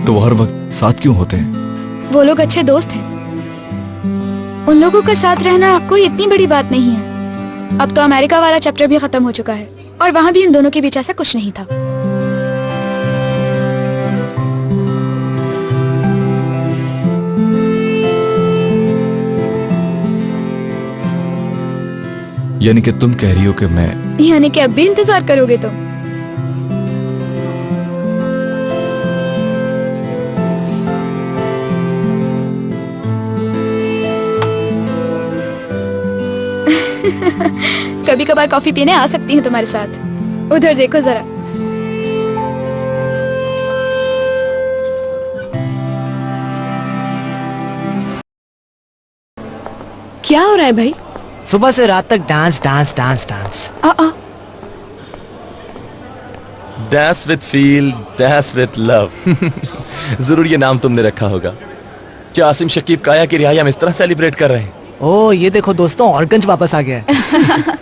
तो वो हर वक्त साथ क्यों होते हैं? वो लोग अच्छे दोस्त हैं। उन लोगों का साथ रहना कोई इतनी बड़ी बात नहीं है। अब तो अमेरिका वाला चैप्टर भी खत्म हो चुका है, और वहां भी इन दोनों के बीच ऐसा कुछ नहीं था। यानी कि तुम कह रही हो कि मैं, यानी कि अब भी इंतजार करोगे तुम? कभी कभार कॉफी पीने आ सकती हूँ तुम्हारे साथ। उधर देखो जरा। क्या हो रहा है भाई? सुबह से रात तक dance dance dance dance. Dance with feel, dance with love. जरूर ये नाम तुमने रखा होगा। क्या आसिम शकीब काया की रिहाई हम इस तरह सेलिब्रेट कर रहे हैं? ओ ये देखो दोस्तों, ऑर्गंज वापस आ गया है।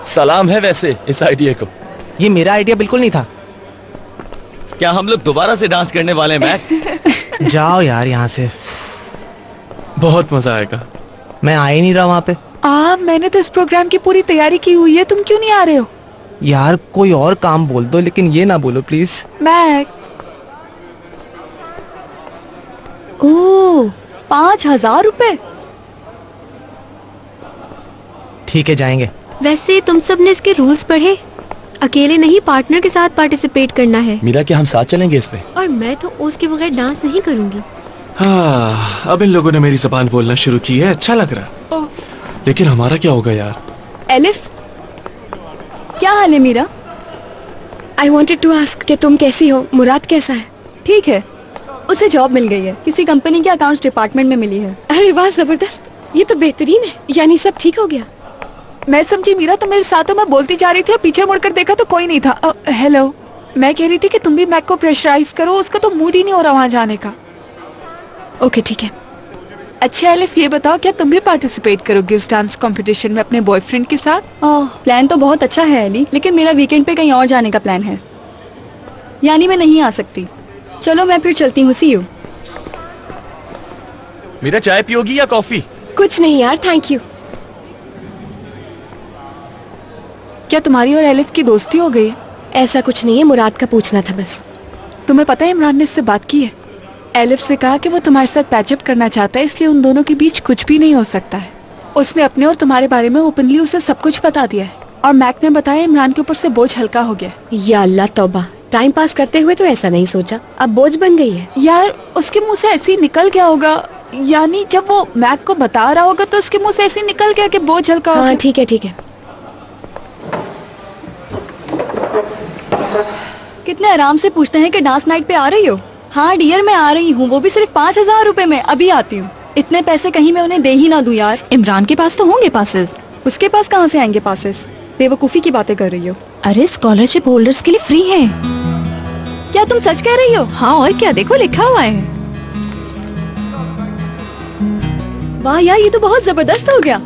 सलाम है वैसे इस आइडिया को। ये मेरा आइडिया बिल्कुल नहीं था। क्या हम लोग दोबारा से डांस करने वाले हैं मैक? जाओ यार यहाँ से, बहुत मजा आएगा। मैं आ ही नहीं रहा वहाँ पे। मैंने तो इस प्रोग्राम की पूरी तैयारी की हुई है, तुम क्यों नहीं आ रहे हो? यार कोई और काम बोल दो, लेकिन ये ना बोलो प्लीज। मैक। ओह 5,000 रुपए। ठीक है जाएंगे। वैसे तुम सब ने इसके रूल्स पढ़े? अकेले नहीं, पार्टनर के साथ पार्टिसिपेट करना है। मीरा क्या हम साथ चलेंगे इस पे? और मैं तो उसके बगैर डांस नहीं करूंगी। अब इन लोगों ने मेरी जुबान बोलना शुरू की है, अच्छा लग रहा। लेकिन हमारा क्या होगा यार? एलिफ, क्या हाल है Meera? I wanted to ask कि तुम कैसी हो? मुराद कैसा है? ठीक है, उसे जॉब मिल गई है, किसी कंपनी के अकाउंट्स डिपार्टमेंट में मिली है। अरे वाह, जबरदस्त। ये तो बेहतरीन है, यानी सब ठीक हो गया। मैं समझी मीरा तुम मेरे साथ हो, मैं बोलती जा रही थी और पीछे मुड़कर देखा तो कोई नहीं था। हेलो, मैं कह रही थी कि तुम भी मैक को प्रेशराइज करो, उसका तो मूड ही नहीं हो रहा वहाँ जाने का। ओके ठीक है। अच्छा एलिफ, ये बताओ क्या तुम भी पार्टिसिपेट करोगे इस डांस कंपटीशन में अपने बॉयफ्रेंड के साथ? प्लान तो बहुत अच्छा है एली, लेकिन मेरा वीकेंड पे कहीं और जाने का प्लान है, यानी मैं नहीं आ सकती। चलो मैं फिर चलती हूँ, सी यू। मीरा चाय पियोगी या कॉफी? कुछ नहीं यार, थैंक यू। क्या तुम्हारी और एलिफ की दोस्ती हो गई? ऐसा कुछ नहीं है, मुराद का पूछना था बस। तुम्हें पता है इमरान ने इससे बात की है। एलिफ से कहा कि वो तुम्हारे साथ पैचअप करना चाहता है, इसलिए उन दोनों के बीच कुछ भी नहीं हो सकता है। उसने अपने और तुम्हारे बारे में ओपनली उसे सब कुछ बता दिया है, और मैक ने बताया इमरान के ऊपर से बोझ हल्का हो गया। या अल्लाह तौबा, टाइम पास करते हुए तो ऐसा नहीं सोचा, अब बोझ बन गई है। यार उसके मुंह से ऐसे ही निकल गया होगा, यानी जब वो मैक को बता रहा होगा तो उसके मुंह से ऐसे ही निकल गया कि बोझ हल्का हो गया। हाँ ठीक है ठीक है। कितने आराम से पूछते हैं कि डांस नाइट पे आ रही हो? हाँ डियर मैं आ रही हूँ, वो भी सिर्फ 5,000 रुपए में, अभी आती हूँ। इतने पैसे कहीं मैं उन्हें दे ही ना दूं यार। इमरान के पास तो होंगे पासेस। उसके पास कहाँ से आएंगे पासेस? बेवकूफी की बातें कर रही हो। अरे स्कॉलरशिप होल्डर्स के लिए फ्री है। क्या तुम सच कह रही हो? हाँ और क्या, देखो लिखा हुआ है। वाह यार, ये तो बहुत जबरदस्त हो गया।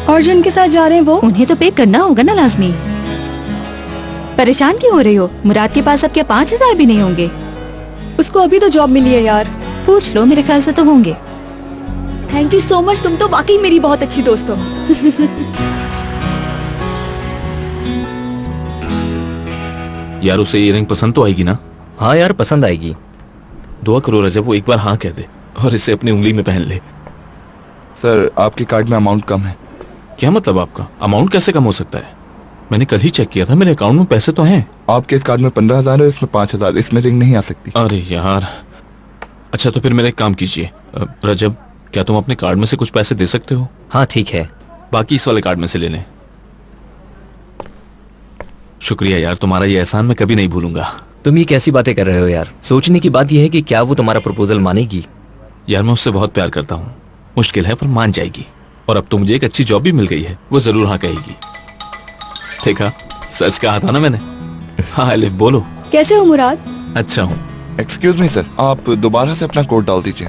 और जिनके साथ जा रहे हैं वो? उन्हें तो पे करना होगा ना लाजमी। परेशान क्यों हो रही हो? मुराद के पास अब क्या 5,000 भी नहीं होंगे? उसको अभी तो जॉब मिली है यार। पूछ लो, मेरे ख्याल से तो होंगे। थैंक यू सो मच, तुम तो वाकई मेरी बहुत अच्छी दोस्त हो। यार उसे ये रिंग पसंद तो आएगी ना? हाँ यार पसंद आएगी। दुआ करो रजब वो एक बार हाँ कह दे और इसे अपनी उंगली में पहन ले। सर आपके कार्ड में अमाउंट कम है। क्या मतलब आपका? अमाउंट कैसे कम हो सकता है? मैंने कल ही चेक किया था, मेरे अकाउंट में पैसे तो हैं। आपके इस कार्ड में 15,000 है, इसमें 5,000, इसमें रिंग नहीं आ सकती। अरे यार, अच्छा तो फिर मेरा एक काम कीजिए रजब, क्या तुम अपने कार्ड में से कुछ पैसे दे सकते हो? हाँ ठीक है। बाकी इस वाले कार्ड में से ले लें। शुक्रिया यार, तुम्हारा ये एहसान मैं कभी नहीं भूलूंगा। तुम ये कैसी बातें कर रहे हो यार? सोचने की बात यह है कि क्या वो तुम्हारा प्रपोजल मानेगी? यार मैं उससे बहुत प्यार करता हूँ, मुश्किल है पर मान जाएगी। और अब तो मुझे एक अच्छी जॉब भी मिल गई है, वो जरूर हाँ कहेगी। देखा, सच कहा था ना मैंने। हाँ अलिफ बोलो। कैसे हो मुराद? अच्छा हूँ। एक्सक्यूज मी सर, आप दोबारा से अपना कोड डाल दीजिए।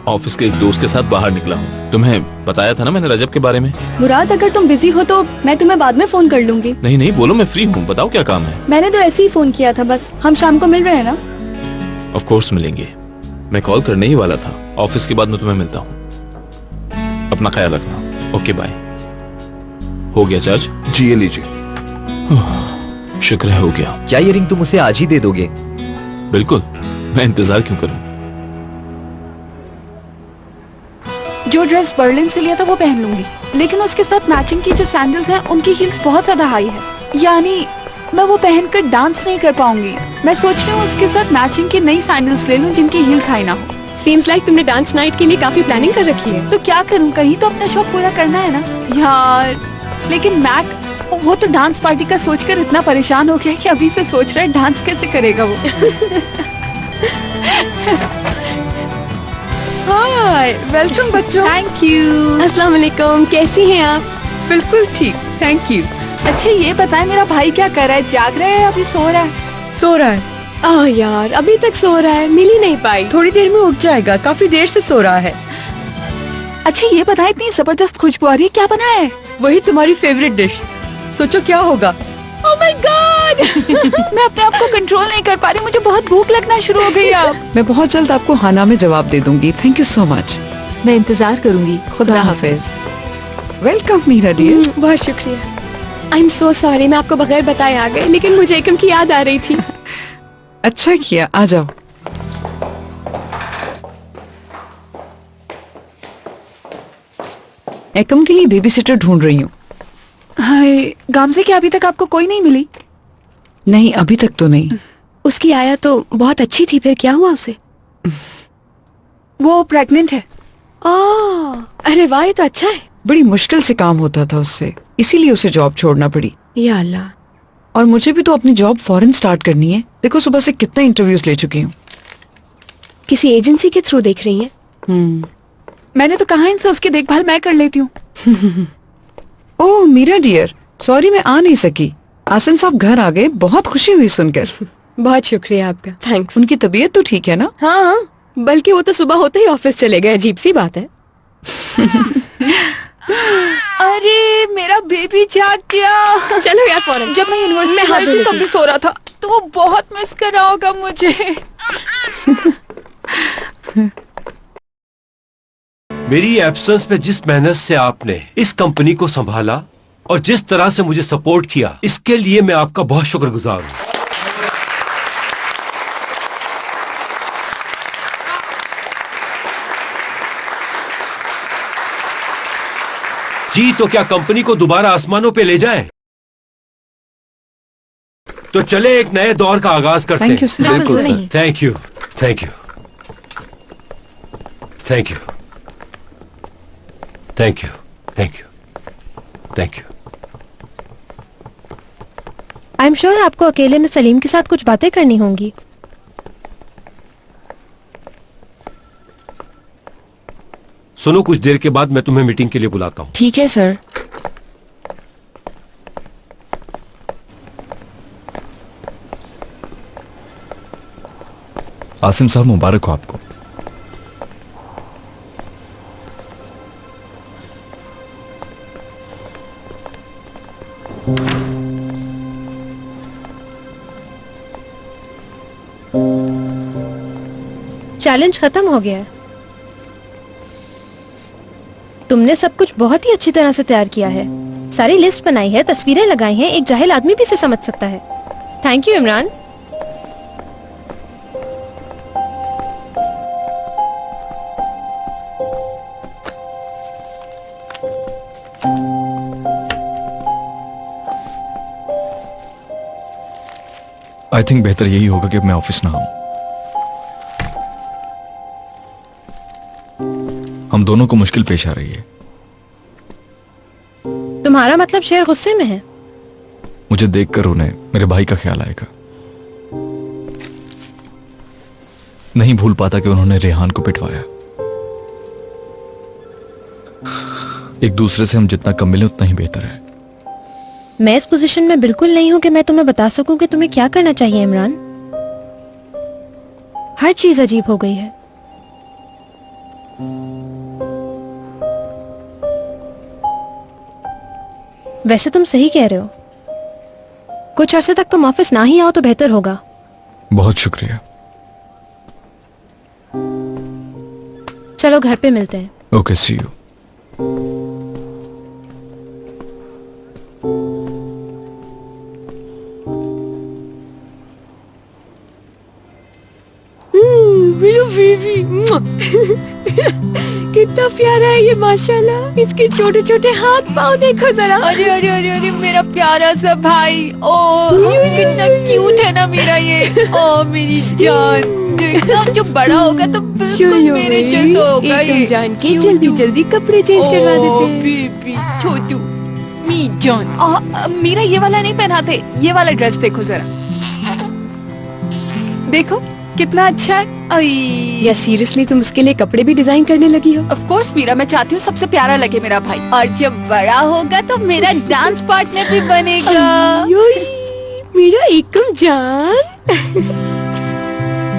ऑफिस के एक दोस्त के साथ बाहर निकला हूँ। तुम्हें बताया था ना मैंने रजब के बारे में। मुराद अगर तुम बिजी हो तो मैं तुम्हें बाद में फोन कर लूंगी। नहीं नहीं बोलो, मैं फ्री हूँ, बताओ क्या काम है। मैंने तो ऐसे ही फोन किया था बस। हम शाम को मिल रहे हैं ना? ऑफ कोर्स मिलेंगे, मैं कॉल करने ही वाला था। ऑफिस के बाद मैं तुम्हें मिलता हूँ। अपना ख्याल रखना। Okay bye. हो गया चार्ज? जी ये लीजिए। शुक्र है हो गया। क्या ये रिंग तुम उसे आज ही दे दोगे? बिल्कुल, मैं इंतजार क्यों करूं? जो ड्रेस बर्लिन से लिया था वो पहन लूंगी, लेकिन उसके साथ मैचिंग की जो सैंडल्स हैं उनकी हील्स बहुत ज्यादा हाई है, यानी मैं वो पहनकर डांस नहीं कर पाऊंगी। मैं सोच रही हूँ उसके साथ मैचिंग की नई सैंडल्स ले लूं जिनकी हील्स हाई ना हो। सीम्स लाइक तुमने डांस नाइट के लिए काफी प्लानिंग कर रखी है। तो क्या करूँ, कहीं तो अपना शौक पूरा करना है ना यार। लेकिन मैक वो तो डांस पार्टी का सोचकर इतना परेशान हो गया कि अभी से सोच रहा है डांस कैसे करेगा वो। हाय, वेलकम बच्चों। Thank you. अस्सलाम वालेकुम, कैसी हैं आप? बिल्कुल ठीक, थैंक यू। अच्छा ये बताएं मेरा भाई क्या कर रहा है? जाग रहा है या अभी सो रहा है? सो रहा है। आह यार, अभी तक सो रहा है, मिल ही नहीं पाई। थोड़ी देर में उठ जाएगा, काफी देर से सो रहा है। अच्छा ये बताएं, इतनी जबरदस्त खुशबू आ रही है, क्या बना है? वही तुम्हारी फेवरेट डिश। सोचो क्या होगा। Oh my God. मैं अपने आप को कंट्रोल नहीं कर पा रही, मुझे बहुत भूख लगना शुरू हो गई अब। मैं बहुत जल्द आपको हाना में जवाब दे दूंगी। Thank you so much. मैं इंतजार करूंगी। खुदा हाफिज। Welcome Meera dear. बहुत शुक्रिया। आई एम सो सॉरी, मैं आपको बगैर बताए आ गई, लेकिन मुझे एकम की याद आ रही थी। अच्छा किया, आ जाओ। एकम के लिए बेबी सिटर ढूंढ रही हूँ। हाय, गामजे क्या अभी तक आपको कोई नहीं मिली? नहीं अभी तक तो नहीं। उसकी आया तो बहुत अच्छी थी, फिर क्या हुआ उसे? वो प्रेग्नेंट है। अरे वाह, ये तो अच्छा है। बड़ी मुश्किल से काम होता था उससे, इसीलिए उसे जॉब छोड़ना पड़ी। या अल्लाह। और मुझे भी तो अपनी जॉब फौरन स्टार्ट करनी है। देखो सुबह से कितने इंटरव्यूज ले चुकी हूँ। किसी एजेंसी के थ्रू देख रही हैं? मैंने तो कहा इनसे उसकी देखभाल मैं कर लेती हूँ। ओह मीरा डियर, सॉरी मैं आ नहीं सकी। आसिम साहब घर आ गए, बहुत खुशी हुई सुनकर। बहुत शुक्रिया आपका, थैंक्स। उनकी तबीयत तो ठीक है ना? हाँ, बल्कि वो तो सुबह होते ही ऑफिस चले गए। अजीब सी बात है। अरे मेरा बेबी जाग गया। चलो यार फौरन। जब मैं यूनिवर्सिटी में थी तब भी सो रहा था, तो वो बहुत मिस कर रहा होगा मुझे। मेरी एब्सेंस में जिस मेहनत से आपने इस कंपनी को संभाला और जिस तरह से मुझे सपोर्ट किया, इसके लिए मैं आपका बहुत शुक्रगुजार हूं। जी तो क्या कंपनी को दोबारा आसमानों पे ले जाएं? तो चले एक नए दौर का आगाज करते हैं। Thank you sir. बिल्कुल sir. Thank you, thank you, thank you, thank you, thank you, thank you. I am sure आपको अकेले में सलीम के साथ कुछ बातें करनी होंगी। सुनो, कुछ देर के बाद मैं तुम्हें मीटिंग के लिए बुलाता हूँ। ठीक है सर। आसिम साहब मुबारक हो आपको। चैलेंज खत्म हो गया है। तुमने सब कुछ बहुत ही अच्छी तरह से तैयार किया है, सारी लिस्ट बनाई है, तस्वीरें लगाई हैं, एक जाहिल आदमी भी इसे समझ सकता है। Thank you Imran. I think बेहतर यही होगा कि मैं ऑफिस ना आऊं। हम दोनों को मुश्किल पेश आ रही है। तुम्हारा मतलब शेर गुस्से में है? मुझे देखकर उन्हें मेरे भाई का ख्याल आएगा। नहीं भूल पाता कि उन्होंने रेहान को पिटवाया। एक दूसरे से हम जितना कम मिले उतना ही बेहतर है। मैं इस पोजीशन में बिल्कुल नहीं हूं कि मैं तुम्हें बता सकूं कि तुम्हें क्या करना चाहिए इमरान। हर चीज अजीब हो गई है। वैसे तुम सही कह रहे हो, कुछ अरसे तक तुम ऑफिस ना ही आओ तो बेहतर होगा। बहुत शुक्रिया। चलो घर पे मिलते हैं। Okay, see you. मेरा बेबी कितना प्यारा है ये, माशाल्लाह। इसके छोटे छोटे हाथ पाँव देखो जरा। अरे अरे अरे अरे मेरा प्यारा सा भाई, ओ कितना क्यूट है ना मेरा ये। ओ मेरी जान, देखना जब बड़ा होगा तो बिल्कुल मेरे जैसा होगा ये। जान के जल्दी जल्दी कपड़े चेंज करवा देते हैं। बेबी छोटू मी जान। मेरा ये वाला नहीं पहनाते, ये वाला ड्रेस देखो जरा, देखो कितना अच्छा है। या सीरियसली तुम उसके लिए कपड़े भी डिजाइन करने लगी हो? ऑफ कोर्स मीरा, मैं चाहती हूँ सबसे प्यारा लगे मेरा भाई, और जब बड़ा होगा तो मेरा डांस पार्टनर भी बनेगा। मेरा एकम जान।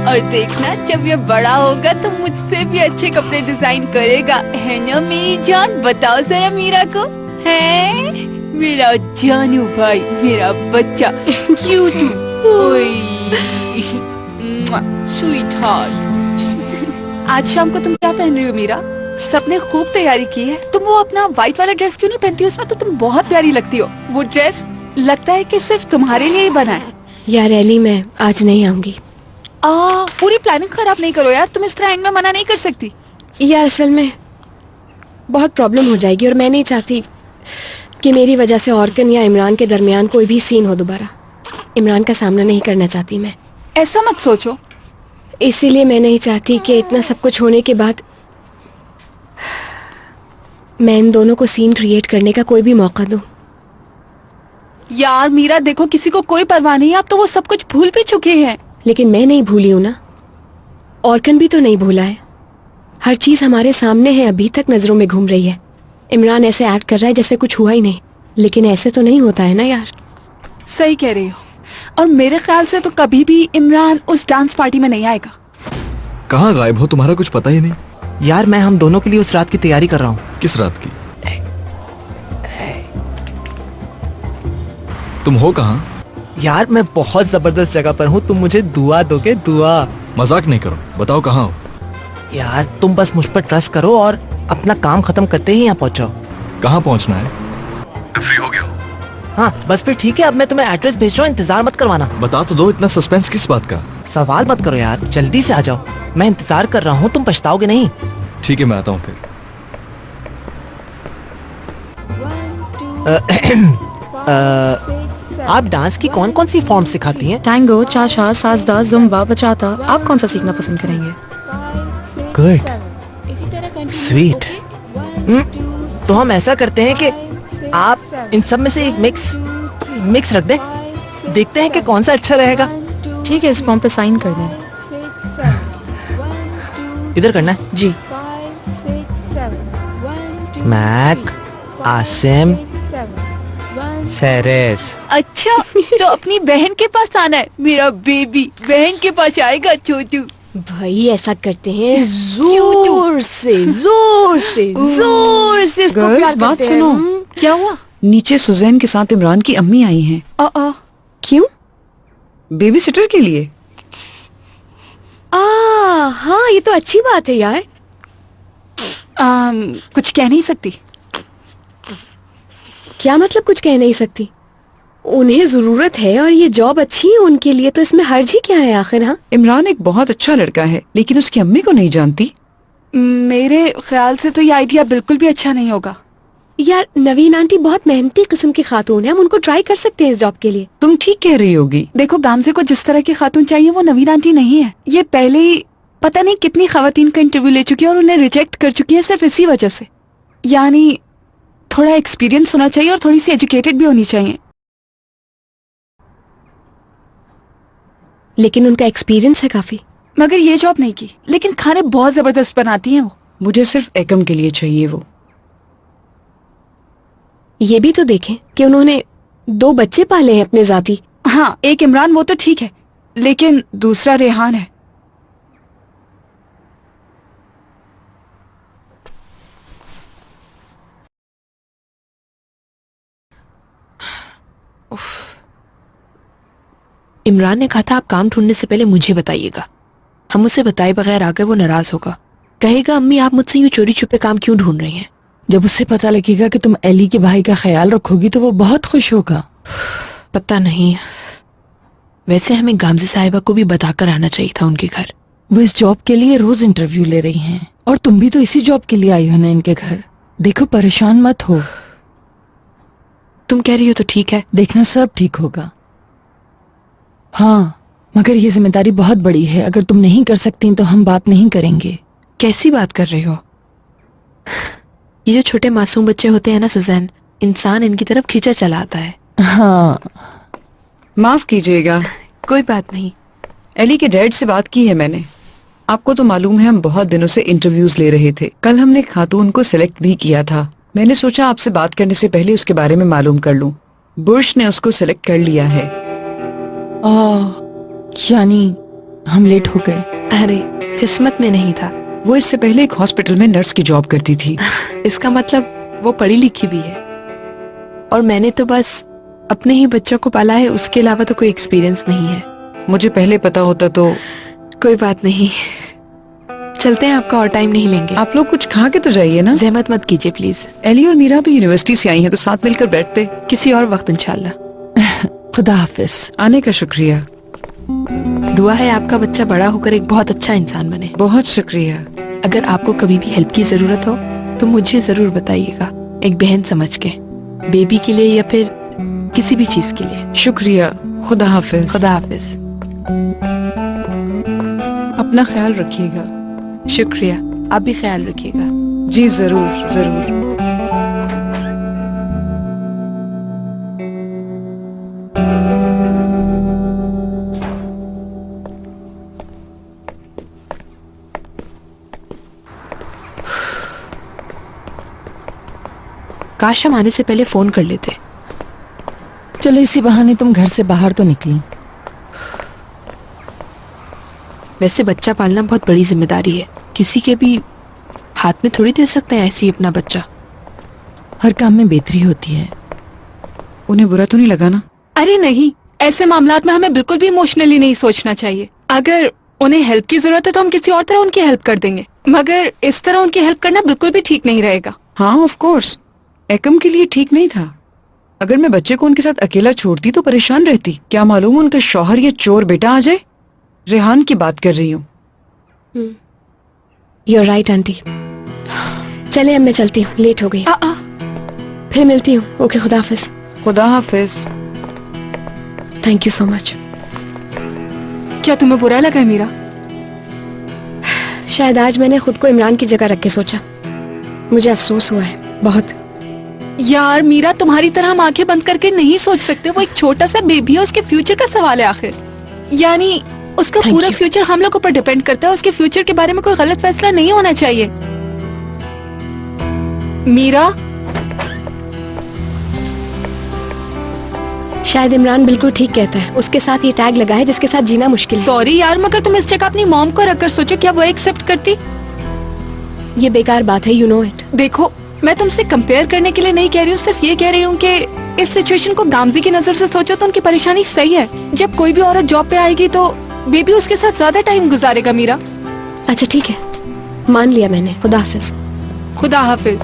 और देखना जब ये बड़ा होगा तो मुझसे भी अच्छे कपड़े डिजाइन करेगा, है ना मेरी जान? बताओ जरा मीरा को, है मेरा जानू भाई, मेरा बच्चा क्यूट। Sweet heart. आज शाम को तुम क्या पहन रही हो मीरा? सबने खूब तैयारी की है। तुम वो अपना व्हाइट वाला ड्रेस क्यों नहीं पहनती हो? उसमें तो तुम बहुत प्यारी लगती हो। वो ड्रेस लगता है कि सिर्फ तुम्हारे लिए ही बना है। यार एली, मैं आज नहीं आऊंगी। पूरी प्लानिंग खराब नहीं करो यार, तुम इस तरह एंड में मना नहीं कर सकती। यार असल में बहुत प्रॉब्लम हो जाएगी और मैं नहीं चाहती कि मेरी वजह से औरकन या इमरान के दरमियान कोई भी सीन हो दोबारा। इमरान का सामना नहीं करना चाहती मैं। ऐसा मत सोचो। इसीलिए मैं नहीं चाहती कि इतना सब कुछ होने के बाद मैं इन दोनों को सीन क्रिएट करने का कोई भी मौका दूं। यार मीरा देखो, किसी को कोई परवाह नहीं है, अब तो वो सब कुछ भूल भी चुके हैं। लेकिन मैं नहीं भूली हूं ना, औरकन भी तो नहीं भूला है। हर चीज हमारे सामने है, अभी तक नजरों में घूम रही है। इमरान ऐसे एक्ट कर रहा है जैसे कुछ हुआ ही नहीं, लेकिन ऐसे तो नहीं होता है ना यार। सही कह रही हो, और मेरे ख्याल से तो कभी भी इमरान उस डांस पार्टी में नहीं आएगा। कहाँ गायब हो? तुम्हारा कुछ पता ही नहीं। यार मैं हम दोनों के लिए उस रात की तैयारी कर रहा हूँ। किस रात की? तुम हो कहाँ? यार मैं बहुत जबरदस्त जगह पर हूँ, तुम मुझे दुआ दोगे? दुआ? मजाक नहीं करो, बताओ कहाँ हो? यार तुम बस मुझ पर ट्रस्ट करो और अपना काम खत्म करते ही यहाँ पहुँच जाओ। कहाँ पहुँचना है? फ्री हो गया। हाँ बस फिर ठीक है, अब मैं तुम्हें एड्रेस भेज रहा हूँ, इंतजार मत करवाना। बता तो दो, इतना सस्पेंस किस बात का? सवाल मत करो यार, जल्दी से आ जाओ, मैं इंतजार कर रहा हूँ, तुम पछताओगे नहीं। ठीक है मैं आता हूँ फिर। आप डांस की कौन कौन सी फॉर्म सिखाती हैं? टैंगो, चाचा, साजदा, जुम्बा, बचाता। आप कौन सा सीखना पसंद करेंगे? Good, sweet. तो हम ऐसा करते हैं कि आप इन सब में से एक मिक्स रख दें, देखते हैं कि कौन सा अच्छा रहेगा। ठीक है, इस फॉर्म पे साइन कर दें। इधर करना है जी। Mac, Asim, Ceres. अच्छा तो अपनी बहन के पास आना है। मेरा बेबी बहन के पास आएगा छोटू। भाई ऐसा करते हैं, जोर से जोर से जोर से इसको गर्ल्स, प्यार बात करते हैं। सुनो। क्या हुआ? नीचे सुजैन के साथ इमरान की अम्मी आई हैं। क्यों? बेबी सिटर के लिए। हाँ ये तो अच्छी बात है यार। कुछ कह नहीं सकती। क्या मतलब कुछ कह नहीं सकती? उन्हें जरूरत है और ये जॉब अच्छी है उनके लिए, तो इसमें हर्ज ही क्या है आखिर? हाँ, इमरान एक बहुत अच्छा लड़का है, लेकिन उसकी अम्मी को नहीं जानती। मेरे ख्याल से तो ये आइडिया बिल्कुल भी अच्छा नहीं होगा। यार नवीन आंटी बहुत मेहनती किस्म की खातून है, हम उनको ट्राई कर सकते हैं इस जॉब के लिए। तुम ठीक कह रही होगी। देखो गामजे को जिस तरह की खातून चाहिए वो नवीन आंटी नहीं है। ये पहले ही पता नहीं कितनी खवातीन का इंटरव्यू ले चुकी है और उन्हें रिजेक्ट कर चुकी है सिर्फ इसी वजह से। यानी थोड़ा एक्सपीरियंस होना चाहिए और थोड़ी सी एजुकेटेड भी होनी चाहिए। लेकिन उनका एक्सपीरियंस है काफी। मगर ये जॉब नहीं की, लेकिन खाने बहुत जबरदस्त बनाती हैं वो। मुझे सिर्फ एकम के लिए चाहिए वो। ये भी तो देखें कि उन्होंने 2 बच्चे पाले हैं अपने जाती। हाँ, एक इमरान वो तो ठीक है, लेकिन दूसरा रेहान है। इमरान ने कहा था आप काम ढूंढने से पहले मुझे बताइएगा। हम उसे बताए बगैर आ गए, वो नाराज होगा, कहेगा अम्मी आप मुझसे यूं चोरी छुपे काम क्यों ढूंढ रही हैं। जब उससे पता लगेगा कि तुम एली के भाई का ख्याल रखोगी तो वो बहुत खुश होगा। पता नहीं, वैसे हमें गामजे साहिबा को भी बताकर आना चाहिए था उनके घर। वो इस जॉब के लिए रोज इंटरव्यू ले रही हैं और तुम भी तो इसी जॉब के लिए आई हो ना इनके घर। देखो परेशान मत हो। तुम कह रही हो तो ठीक है, देखना सब ठीक होगा। हाँ, मगर ये जिम्मेदारी बहुत बड़ी है, अगर तुम नहीं कर सकती तो हम बात नहीं करेंगे। कैसी बात कर रही हो? ये जो छोटे मासूम बच्चे होते हैं ना सुजैन, इंसान इनकी तरफ खींचा चला आता है। हाँ, माफ कीजिएगा। कोई बात नहीं। एली के डैड से बात की है मैंने। आपको तो मालूम है हम बहुत दिनों से इंटरव्यूज ले रहे थे। कल हमने खातून को सिलेक्ट भी किया था। मैंने सोचा आपसे बात करने से पहले उसके बारे में मालूम कर लूं। बुर्श ने उसको सिलेक्ट कर लिया है। यानी हम लेट हो गए। अरे किस्मत में नहीं था। वो इससे पहले एक हॉस्पिटल में नर्स की जॉब करती थी। इसका मतलब वो पढ़ी लिखी भी है, और मैंने तो बस अपने ही बच्चों को पाला है, उसके अलावा तो कोई एक्सपीरियंस नहीं है। मुझे पहले पता होता तो। कोई बात नहीं, चलते हैं, आपका और टाइम नहीं लेंगे। आप लोग कुछ खा के तो जाइए ना। जहमत मत कीजिए प्लीज। एली और मीरा भी यूनिवर्सिटी से आई हैं तो साथ मिलकर बैठते। किसी और वक्त इंशाल्लाह। खुदा हाफिज। आने का शुक्रिया। दुआ है आपका बच्चा बड़ा होकर एक बहुत अच्छा इंसान बने। बहुत शुक्रिया। अगर आपको कभी भी हेल्प की जरूरत हो तो मुझे जरूर बताइएगा, एक बहन समझ के, बेबी के लिए या फिर किसी भी चीज के लिए। शुक्रिया। खुदा हाफिज। खुदा हाफिज। अपना ख्याल रखिएगा। शुक्रिया, आप भी ख्याल रखिएगा। जी जरूर जरूर। काश हम आने से पहले फोन कर लेते। चलो इसी बहाने तुम घर से बाहर तो निकली। वैसे बच्चा पालना बहुत बड़ी जिम्मेदारी है, किसी के भी हाथ में थोड़ी दे सकते हैं ऐसे ही अपना बच्चा। हर काम में बेहतरी होती है। उन्हें बुरा तो नहीं लगा ना? अरे नहीं, ऐसे मामलात में हमें बिल्कुल भी इमोशनली नहीं सोचना चाहिए। अगर उन्हें हेल्प की जरूरत है तो हम किसी और तरह उनकी हेल्प कर देंगे, मगर इस तरह उनकी हेल्प करना बिल्कुल भी ठीक नहीं रहेगा। हाँ ऑफ कोर्स, एकम के लिए ठीक नहीं था। अगर मैं बच्चे को उनके साथ अकेला छोड़ती तो परेशान रहती। क्या मालूम उनका शौहर या चोर बेटा आ जाए। रेहान की बात कर रही हूँ। You're right aunty. चले अब मैं चलती हूँ, लेट हो गई। फिर मिलती हूँ। ओके, खुदा हाफिज। खुदा हाफिज। Thank you so much. क्या तुम्हें बुरा लगा है मीरा? शायद आज मैंने खुद को इमरान की जगह रख के सोचा। मुझे अफसोस हुआ है बहुत। यार मीरा, तुम्हारी तरह हम आंखें बंद करके नहीं सोच सकते। वो एक छोटा सा बेबी है, उसके फ्यूचर का सवाल है आखिर। यानी उसका पूरा फ्यूचर हम लोगों पर डिपेंड करता है। उसके फ्यूचर के बारे में कोई गलत फैसला नहीं होना चाहिए। मीरा, शायद इमरान बिल्कुल ठीक कहता है। उसके साथ ये टैग लगा है जिसके साथ जीना मुश्किल है। सॉरी यार, मगर तुम इस जगह अपनी मॉम को रखकर सोचो, क्या वो एक्सेप्ट करती? ये बेकार बात है, यू नो इट। देखो, मैं तुमसे कंपेयर करने के लिए नहीं कह रही हूँ, सिर्फ ये कह रही हूँ कि इस सिचुएशन को गामजी की नजर से सोचो तो उनकी परेशानी सही है। जब कोई भी औरत जॉब पे आएगी तो बेबी उसके साथ ज्यादा टाइम गुजारेगा मीरा। अच्छा ठीक है, मान लिया मैंने। खुदा हाफिज। खुदा हाफिज।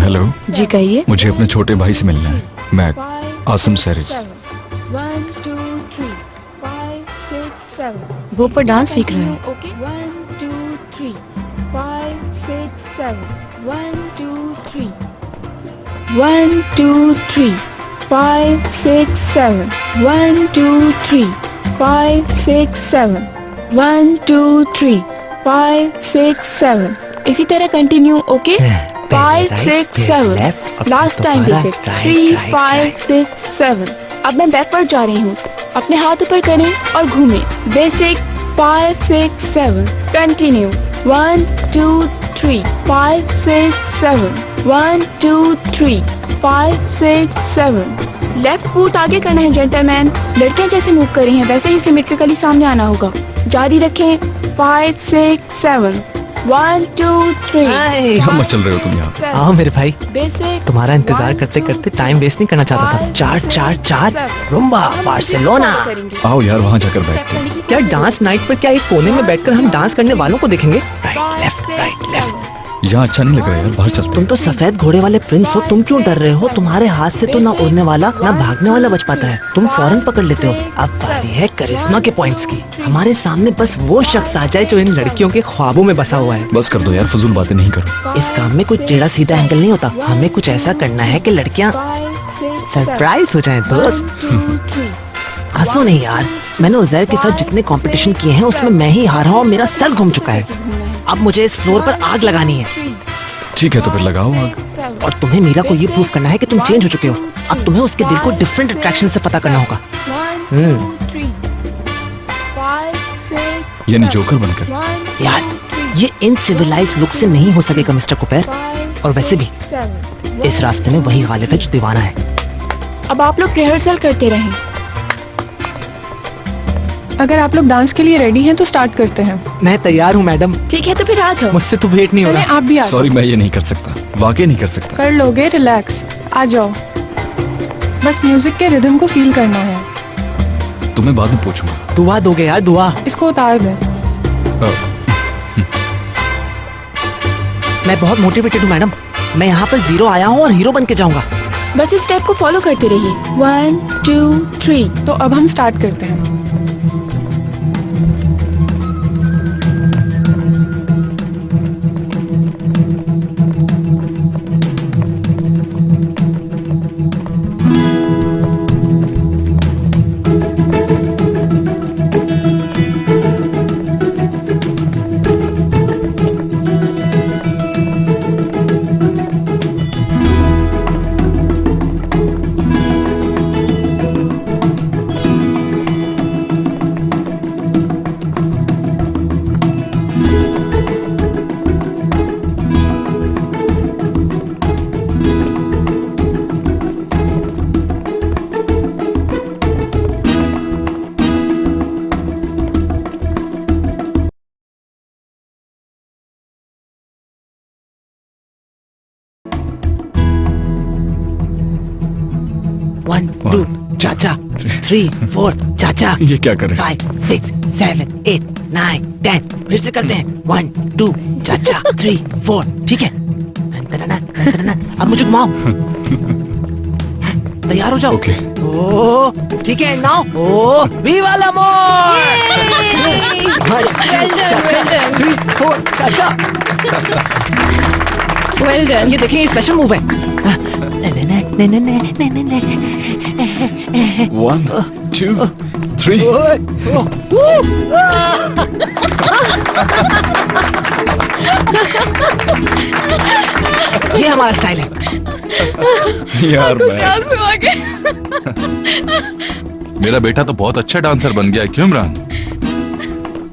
हेलो जी कहिए। मुझे अपने छोटे भाई से मिलना है, मैं आसिम सैरिस। वो पर डांस सीख रहे हैं। 1 2 3 5 6 7 1 2 3 1 2 3 5 6 7 1 2 3 5 6 7 1 2 3 5 6 7 इसी तरह continue. Okay 5 6 7 last time this 3 5 6 7। अब मैं बैकवर्ड जा रही हूँ, अपने हाथ ऊपर करें और घूमें। Basic 5 6 7 continue 1 2 3 5 6 7 1 2 3 5 6 7। लेफ्ट फुट आगे करना है जेंटलमैन। लड़कियां जैसे मूव कर रही हैं वैसे ही सिमेट्रिकली सामने आना होगा। जारी रखें 5 6 7 1 2 3। कहाँ चल रहे हो तुम यहाँ? आओ मेरे भाई, बेसिक तुम्हारा इंतजार करते करते टाइम वेस्ट नहीं करना चाहता था। 4 4 4 रुम्बा बार्सिलोना। आओ यार वहाँ जाकर बैठते हैं। क्या डांस नाइट पर क्या एक कोने में बैठकर हम डांस करने वालों को देखेंगे? Right left. यहाँ अच्छा नहीं लग रहा है यार, बाहर चलते हैं। तुम तो सफेद घोड़े वाले प्रिंस हो, तुम क्यों डर रहे हो? तुम्हारे हाथ से तो ना उड़ने वाला ना भागने वाला बच पाता है, तुम फौरन पकड़ लेते हो। अब बारी है करिश्मा के पॉइंट्स की। हमारे सामने बस वो शख्स आ जाए जो इन लड़कियों के ख्वाबों में बसा हुआ है। बस कर दो यार, फजूल बातें नहीं करो। इस काम में कोई टेढ़ा सीधा एंगल नहीं होता। हमें कुछ ऐसा करना है कि लड़कियाँ सरप्राइज हो जाएं दोस्त। हंसो नहीं यार, मैंने उजैर के साथ जितने कंपटीशन किए हैं उसमें मैं ही हारा हूँ और मेरा सर घूम चुका है। अब मुझे इस फ्लोर पर आग लगानी है। ठीक है तो फिर लगाओ आग। और तुम्हें मीरा को ये प्रूफ करना है कि तुम चेंज हो चुके हो। अब तुम्हें उसके दिल को डिफरेंट अट्रैक्शन से पता करना होगा। यानी जोकर बनकर। यार ये इन सिविलाइज लुक से नहीं हो सकेगा मिस्टर कुपेर। और वैसे भी इस रास्ते में वही गालिब है जो दीवाना है। अब आप लोग रिहर्सल करते रहें। अगर आप लोग डांस के लिए रेडी हैं तो स्टार्ट करते हैं। मैं तैयार हूँ मैडम। ठीक है तो फिर आ जाओ। मुझसे तो वेट नहीं हो चलें, रहा। आप भी आ जाओ। सॉरी मैं ये नहीं कर सकता, वाकई नहीं कर सकता। कर लोगे, रिलैक्स, आ जाओ। बस म्यूजिक के रिदम को फील करना है। तुम्हें बाद में पूछूंगा। दुआ दोगे यार, दुआ। इसको उतार दें। मैं बहुत मोटिवेटेड हूँ मैडम। मैं यहाँ पर 0 आया हूँ और हीरो बन के जाऊंगा। बस इस स्टेप को फॉलो करते रहिए। 1 2 3। तो अब हम स्टार्ट करते हैं। One, 2 चाचा 3 4 चाचा। ये क्या कर रहे हैं? 5 6 7 8 9 10। फिर से करते हैं। 1 2 चाचा 3 4। ठीक है, अब मुझे घुमाओ। तैयार हो जाओ। ओके। ओ ठीक है नाउ। ओ वीवा l'amor। 3 4 चाचा। Well done. ये देखिए स्पेशल मूव है। 1 2 3। ये हमारा स्टाइल है। यार मेरा बेटा तो बहुत अच्छा डांसर बन गया है, क्यों इमरान?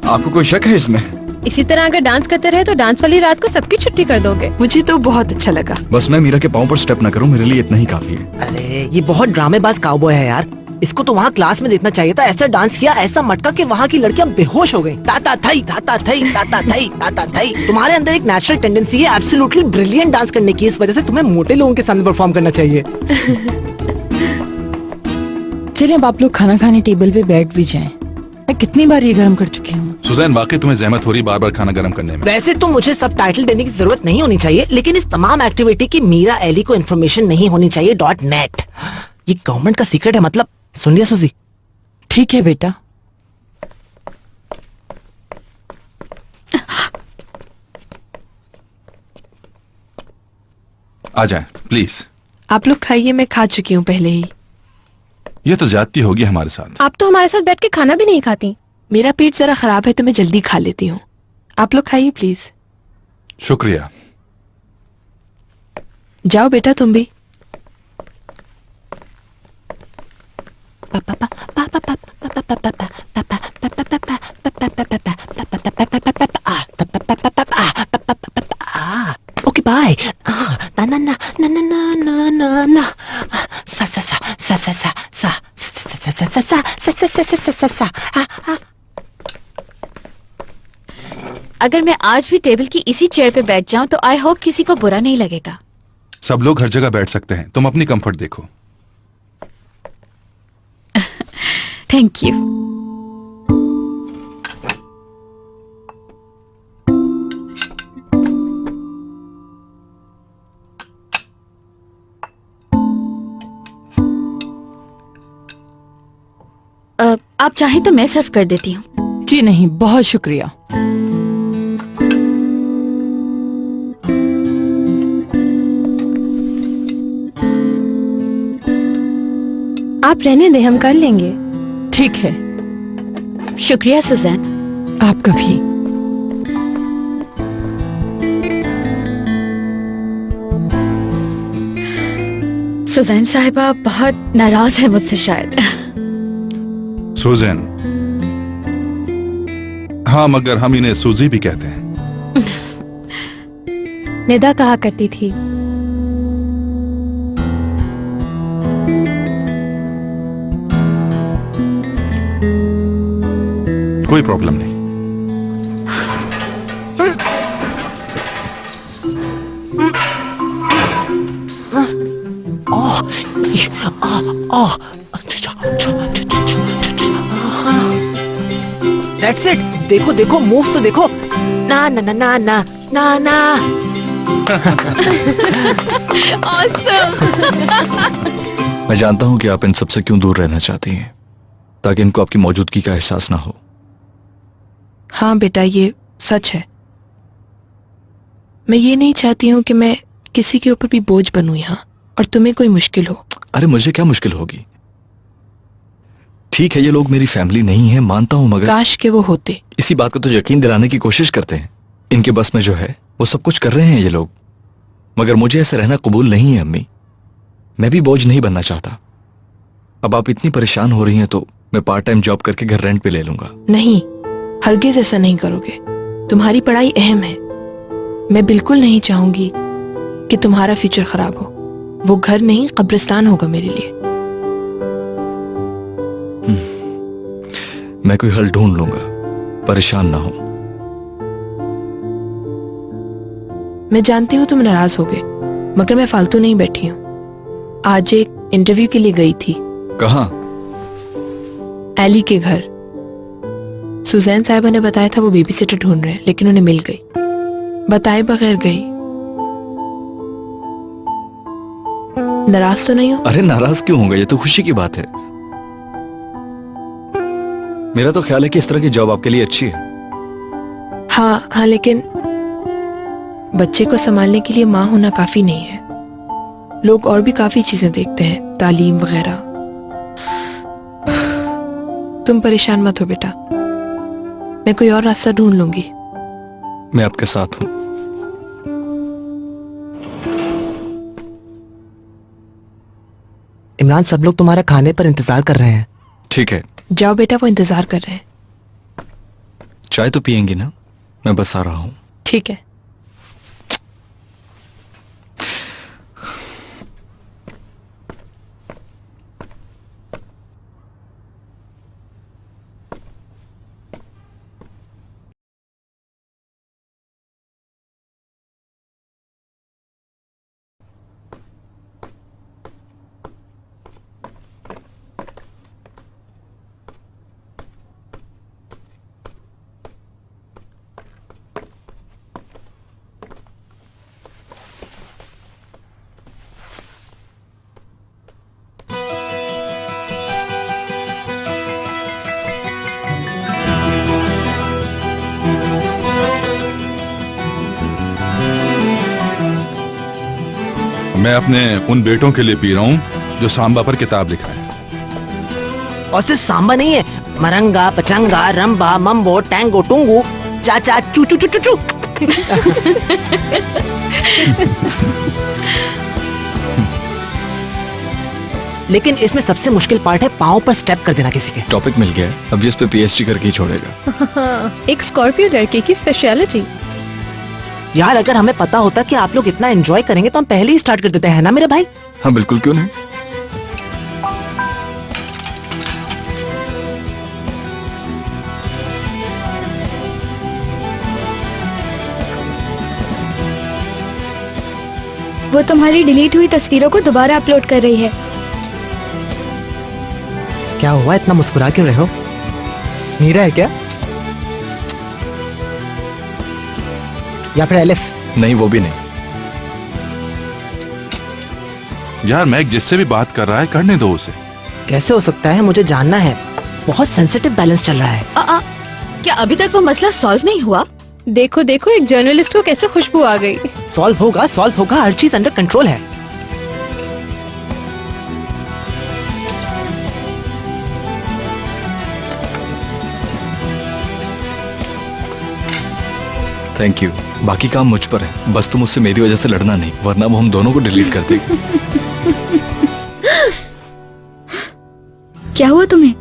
आपको कोई शक है इसमें? इसी तरह अगर डांस करते रहे तो डांस वाली रात को सबकी छुट्टी कर दोगे। मुझे तो बहुत अच्छा लगा। बस मैं मीरा के पाँव पर स्टेप ना करूं, मेरे लिए इतना ही काफी है। अरे ये बहुत ड्रामेबाज काउबॉय है यार। इसको तो वहाँ क्लास में देखना चाहिए था। ऐसा डांस किया, ऐसा मटका कि वहाँ की लड़कियाँ बेहोश हो गई। ताता थई ताता थई ताता थई ताता थई। तुम्हारे अंदर एक नेचुरल टेंडेंसी है एब्सोल्युटली ब्रिलियंट डांस करने की। इस वजह से तुम्हें मोटे लोगों के सामने परफॉर्म करना चाहिए। चलिए अब आप लोग खाना खाने टेबल पे बैठ भी जाएं। मैं कितनी बार ये गर्म कर चुकी हूँ। सुजैन, वाकई तुम्हें जहमत हो रही बार बार खाना गर्म करने में। वैसे तो मुझे सब टाइटल देने की जरूरत नहीं होनी चाहिए, लेकिन इस तमाम एक्टिविटी की मीरा एली को इन्फॉर्मेशन नहीं होनी चाहिए .net। ये गवर्नमेंट का सीक्रेट है, मतलब सुन लिया सुजी? ठीक है बेटा। आ जाए प्लीज। आप लोग खाइए, मैं खा चुकी हूँ पहले ही। ये तो ज्यादती होगी हमारे साथ। आप तो हमारे साथ बैठ के खाना भी नहीं खाती। मेरा पेट जरा खराब है तो मैं जल्दी खा लेती हूँ। आप लोग खाइए प्लीज। शुक्रिया। जाओ बेटा तुम भी। Okay bye. ना ना ना ना ना ना ना ना ना सा सा सा सा सा सा सा सा सा सा सा सा सा। अगर मैं आज भी टेबल की इसी चेयर पे बैठ जाऊं तो आई होप किसी को बुरा नहीं लगेगा। सब लोग हर जगह बैठ सकते हैं, तुम अपनी कंफर्ट देखो। Thank you. आप चाहे तो मैं सर्व कर देती हूँ। जी नहीं, बहुत शुक्रिया। आप रहने दे, हम कर लेंगे। ठीक है। शुक्रिया सुजैन। आपका भी। सुजैन साहिबा बहुत नाराज है मुझसे शायद। सुजैन? हाँ, मगर हम इन्हें सूजी भी कहते हैं। निदा कहा करती थी। कोई प्रॉब्लम नहीं। That's it। देखो देखो, मूव्स तो देखो। ना ना ना ना ना ना ना। मैं जानता हूं कि आप इन सबसे क्यों दूर रहना चाहती हैं, ताकि इनको आपकी मौजूदगी का एहसास ना हो। हाँ बेटा, ये सच है। मैं ये नहीं चाहती हूँ कि मैं किसी के ऊपर भी बोझ बनूं यहाँ और तुम्हें कोई मुश्किल हो। अरे मुझे क्या मुश्किल होगी? ठीक है, ये लोग मेरी फैमिली नहीं है, मानता हूं, मगर काश के वो होते। इसी बात को तो यकीन दिलाने की कोशिश करते हैं। इनके बस में जो है वो सब कुछ कर रहे हैं ये लोग, मगर मुझे ऐसे रहना कबूल नहीं है अम्मी। मैं भी बोझ नहीं बनना चाहता। अब आप इतनी परेशान हो रही हैं तो मैं पार्ट टाइम जॉब करके घर रेंट पे ले लूंगा। नहीं, हरगिज ऐसा नहीं करोगे। तुम्हारी पढ़ाई अहम है। मैं बिल्कुल नहीं चाहूंगी कि तुम्हारा फ्यूचर खराब हो। वो घर नहीं, कब्रिस्तान होगा मेरे लिए। मैं कोई हल ढूंढ लूंगा, परेशान ना हो। मैं जानती हूँ तुम नाराज होगे, मगर मैं फालतू नहीं बैठी हूँ। आज एक इंटरव्यू के लिए गई थी। कहाँ? एली के घर। सुजैन साहिबा ने बताया था वो बेबी सिटर ढूंढ रहे हैं, लेकिन उन्हें मिल गई। बताए बगैर गई। नाराज तो नहीं हो? अरे नाराज क्यों होगा, ये तो खुशी की बात है। मेरा तो ख्याल है कि इस तरह की जॉब आपके लिए अच्छी है। हाँ हाँ, लेकिन बच्चे को संभालने के लिए माँ होना काफी नहीं है। लोग और भी काफी चीजें देखते हैं, तालीम वगैरह। तुम परेशान मत हो बेटा, मैं कोई और रास्ता ढूंढ लूंगी। मैं आपके साथ हूं। इमरान, सब लोग तुम्हारा खाने पर इंतजार कर रहे हैं। ठीक है, जाओ बेटा, वो इंतजार कर रहे हैं। चाय तो पियेंगी ना? मैं बस आ रहा हूं। ठीक है। मैं अपने उन बेटों के लिए पी रहा हूँ जो सांबा पर किताब लिखा है। और सिर्फ सांबा नहीं है, मरंगा, पचंगा, रंबा, मम्बो, टैंगो, टुंगू, चाचा, चू चू चू चू चू। लेकिन इसमें सबसे मुश्किल पार्ट है पाँव पर स्टेप कर देना किसी के। टॉपिक मिल गया है, अब ये इस पे पीएचडी करके ही छोड़ेगा। एक स्कॉर्पियो लड़के की स्पेशलिटी। यार अगर हमें पता होता कि आप लोग इतना एंजॉय करेंगे तो हम पहले ही स्टार्ट कर देते हैं ना मेरे भाई। हाँ बिल्कुल, क्यों नहीं। वो तुम्हारी डिलीट हुई तस्वीरों को दोबारा अपलोड कर रही है। क्या हुआ, इतना मुस्कुरा क्यों रहे हो? मीरा है क्या? या फिर एलिफ? नहीं, वो भी नहीं। यार मैक जिससे भी बात कर रहा है करने दो उसे। कैसे हो सकता है, मुझे जानना है। बहुत सेंसिटिव बैलेंस चल रहा है। क्या अभी तक वो मसला सॉल्व नहीं हुआ? देखो देखो, एक जर्नलिस्ट को कैसे खुशबू आ गई। सॉल्व होगा, हर चीज अंडर कंट्रोल है। Thank you. बाकी काम मुझ पर है, बस तुम उससे मेरी वजह से लड़ना नहीं, वरना वो हम दोनों को डिलीट कर देगी। क्या हुआ तुम्हें?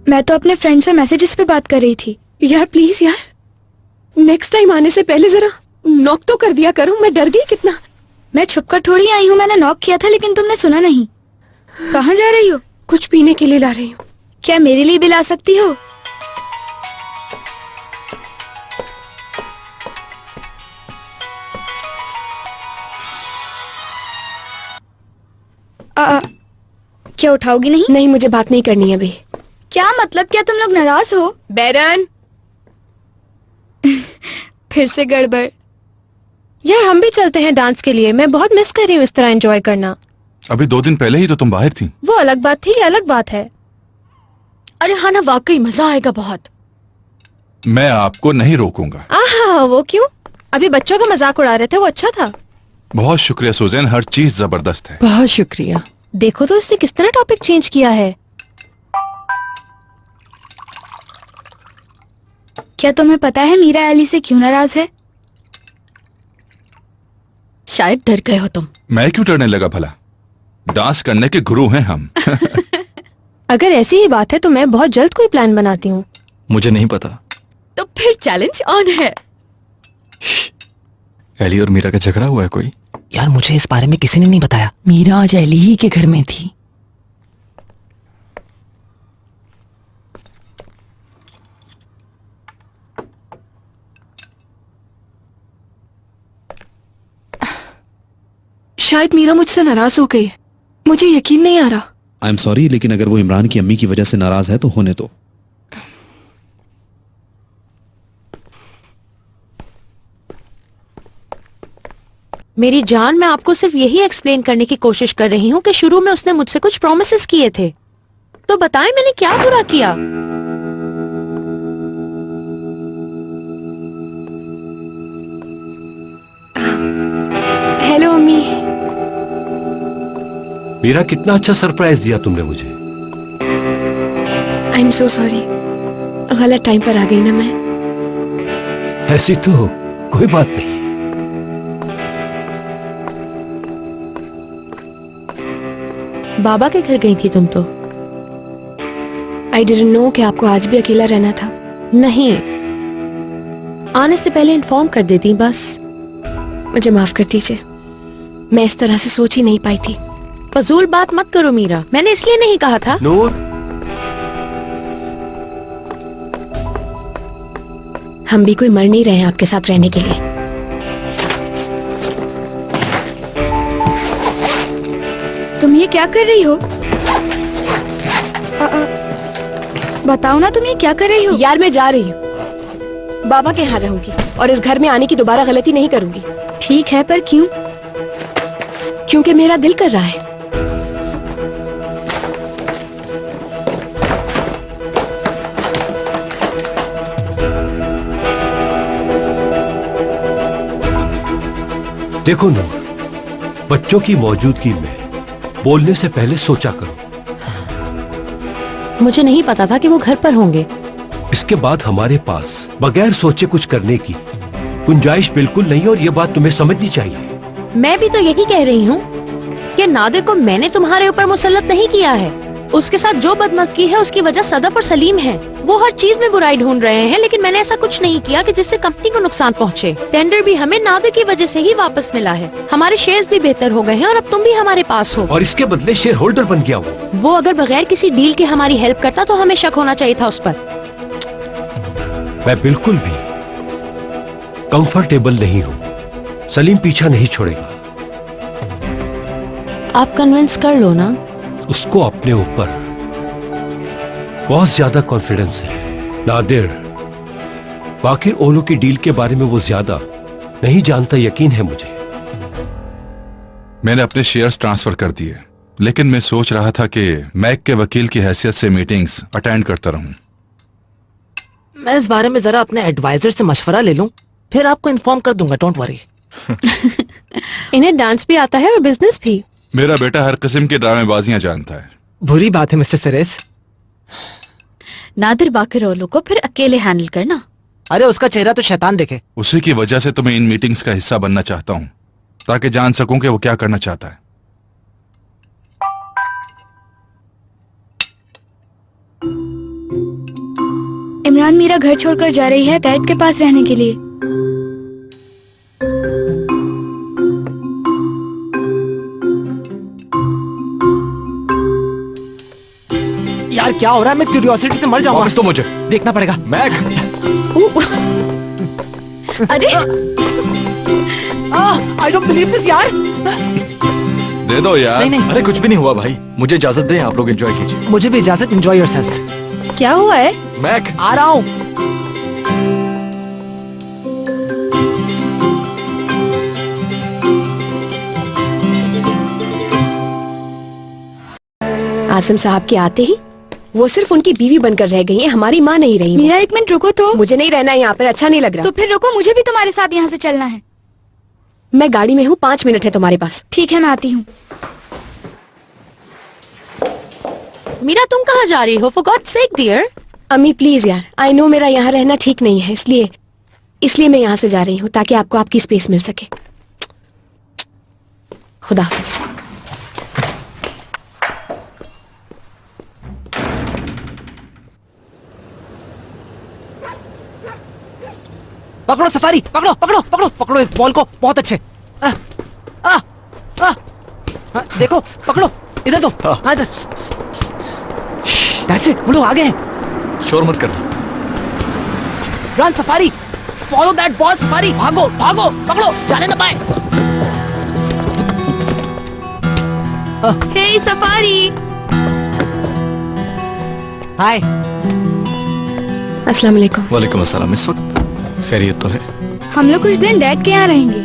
मैं तो अपने फ्रेंड से मैसेजेस पे बात कर रही थी। यार प्लीज यार, नेक्स्ट टाइम आने से पहले जरा नॉक तो कर दिया करो, मैं डर गई कितना। मैं छुपकर थोड़ी आई हूँ, मैंने नॉक किया था लेकिन तुमने सुना नहीं। कहाँ जा रही हो? कुछ पीने के लिए ला रही हूँ। क्या मेरे लिए भी ला सकती हो? क्या उठाओगी नहीं? नहीं, मुझे बात नहीं करनी है अभी। क्या मतलब, क्या तुम लोग नाराज हो? बैरन फिर से गड़बड़। यार हम भी चलते हैं डांस के लिए, मैं बहुत मिस कर रही हूँ इस तरह एंजॉय करना। अभी 2 दिन पहले ही तो तुम बाहर थी। वो अलग बात थी, ये अलग बात है। अरे हाँ ना, वाकई मजा आएगा बहुत। मैं आपको नहीं रोकूंगा। आहा, वो क्यों? अभी बच्चों का मजाक उड़ा रहे थे, वो अच्छा था। बहुत शुक्रिया सुजैन, हर चीज जबरदस्त है। बहुत शुक्रिया। देखो तो इसने किस तरह टॉपिक चेंज किया है। क्या तुम्हें पता है मीरा अली से क्यों नाराज है? शायद डर गए हो तुम। मैं क्यों डरने लगा भला? डांस करने के गुरु हैं हम। अगर ऐसी ही बात है तो मैं बहुत जल्द कोई प्लान बनाती हूँ। मुझे नहीं पता। तो फिर चैलेंज ऑन है। एली और मीरा का झगड़ा हुआ है कोई? यार मुझे इस बारे में किसी ने नहीं बताया। मीरा आज एली ही के घर में थी। शायद मीरा मुझसे नाराज हो गई, मुझे यकीन नहीं आ रहा। आई एम सॉरी, लेकिन अगर वो इमरान की अम्मी की वजह से नाराज है तो होने दो। मेरी जान, मैं आपको सिर्फ यही एक्सप्लेन करने की कोशिश कर रही हूँ कि शुरू में उसने मुझसे कुछ प्रॉमिसेस किए थे, तो बताएं मैंने क्या बुरा किया? हेलो अम्मी। मीरा, कितना अच्छा सरप्राइज दिया तुमने मुझे। आई एम सो सॉरी, गलत टाइम पर आ गई ना मैं। ऐसी तो कोई बात नहीं। बाबा के घर गई थी तुम तो? आई डिडंट नो कि आपको आज भी अकेला रहना था। नहीं, आने से पहले इन्फॉर्म कर देती बस। मुझे माफ कर दीजिए, मैं इस तरह से सोच ही नहीं पाई थी। फजूल बात मत करो मीरा, मैंने इसलिए नहीं कहा था। नूर, हम भी कोई मर नहीं रहे हैं आपके साथ रहने के लिए। तुम ये क्या कर रही हो? बताओ ना, तुम ये क्या कर रही हो? यार मैं जा रही हूँ, बाबा के यहाँ रहूंगी और इस घर में आने की दोबारा गलती नहीं करूंगी। ठीक है, पर क्यों? क्योंकि मेरा दिल कर रहा है। देखो नूर, बच्चों की मौजूदगी में बोलने से पहले सोचा करो। मुझे नहीं पता था कि वो घर पर होंगे। इसके बाद हमारे पास बगैर सोचे कुछ करने की गुंजाइश बिल्कुल नहीं, और ये बात तुम्हें समझनी चाहिए। मैं भी तो यही कह रही हूँ कि नादिर को मैंने तुम्हारे ऊपर मुसल्लत नहीं किया है। उसके साथ जो बदमज़गी है उसकी वजह सदफ और सलीम है। वो हर चीज में बुराई ढूंढ रहे हैं, लेकिन मैंने ऐसा कुछ नहीं किया कि जिससे कंपनी को नुकसान पहुंचे। टेंडर भी हमें नादिर की वजह से ही वापस मिला है। हमारे शेयर्स भी बेहतर हो गए हैं और अब तुम भी हमारे पास हो। और इसके बदले शेयर होल्डर बन गया वो अगर बगैर किसी डील के हमारी हेल्प करता तो हमें शक होना चाहिए था उस पर। मैं बिल्कुल भी कंफर्टेबल नहीं हूँ। सलीम पीछा नहीं छोड़ेगा। आप कन्विंस कर लो ना। उसको अपने ऊपर बहुत ज्यादा कॉन्फिडेंस है। नादिर, बाकी ओलो की डील के बारे में वो ज्यादा नहीं जानता, यकीन है मुझे। मैंने अपने शेयर्स ट्रांसफर कर दिए, लेकिन मैं सोच रहा था कि मैक के वकील की हैसियत से मीटिंग्स अटेंड करता रहूं। मैं इस बारे में जरा अपने एडवाइजर से मशवरा ले लूं, फिर आपको इन्फॉर्म कर दूंगा, डोंट वरी। इन्हें डांस भी आता है और बिजनेस भी। मेरा बेटा हर किस्म की ड्रामेबाजियां जानता है। बुरी बात है मिस्टर सरेस। नादिर बाकी ओलो को फिर अकेले हैंडल करना। अरे उसका चेहरा तो शैतान देखे। उसी की वजह से तो मैं इन मीटिंग्स का हिस्सा बनना चाहता हूं, ताकि जान सकूं कि वो क्या करना चाहता है। इमरान मीरा घर छोड़कर जा रही है डैड के पास रहने के लिए। यार क्या हो रहा है? मैं क्यूरियोसिटी से मर जाऊंगा। वापस तो मुझे देखना पड़ेगा। मैक। अरे आई डोंट बिलीव दिस यार। दे दो यार। नहीं नहीं, अरे कुछ भी नहीं हुआ भाई, मुझे इजाजत दें, आप लोग एंजॉय कीजिए। मुझे भी इजाजत। Enjoy yourselves. क्या हुआ है? मैक आ रहा हूँ। आसिम साहब के आते ही वो सिर्फ उनकी बीवी बनकर रह गई है, हमारी माँ नहीं रही। मीरा एक मिनट रुको तो। मुझे नहीं रहना यहाँ पर, अच्छा नहीं लग रहा। तो फिर रुको, मुझे भी तुम्हारे साथ यहाँ से चलना है। मैं गाड़ी में हूँ, 5 मिनट है तुम्हारे पास। ठीक है, मैं आती हूँ। मीरा तुम कहाँ जा रही हो? For God's sake dear. अम्मी प्लीज यार, आई नो मेरा यहाँ रहना ठीक नहीं है, इसलिए मैं यहाँ से जा रही हूँ ताकि आपको आपकी स्पेस मिल सके। खुदा हाफिज। पकड़ो सफारी, पकड़ो पकड़ो पकड़ो पकड़ो इस बॉल को। बहुत अच्छे। आ, आ, आ, आ, देखो पकड़ो, इधर दो। हाँ इधर। That's it, वो लोग आ गए हैं। शोर मत करना। Run safari, follow that ball safari. भागो भागो, पकड़ो, जाने ना पाए। हे सफारी। हाय। अस्सलाम वालेकुम। वालेकुम अस्सलाम। इस वक्त खैरियत तो है। हम लोग कुछ दिन डैड के यहाँ रहेंगे।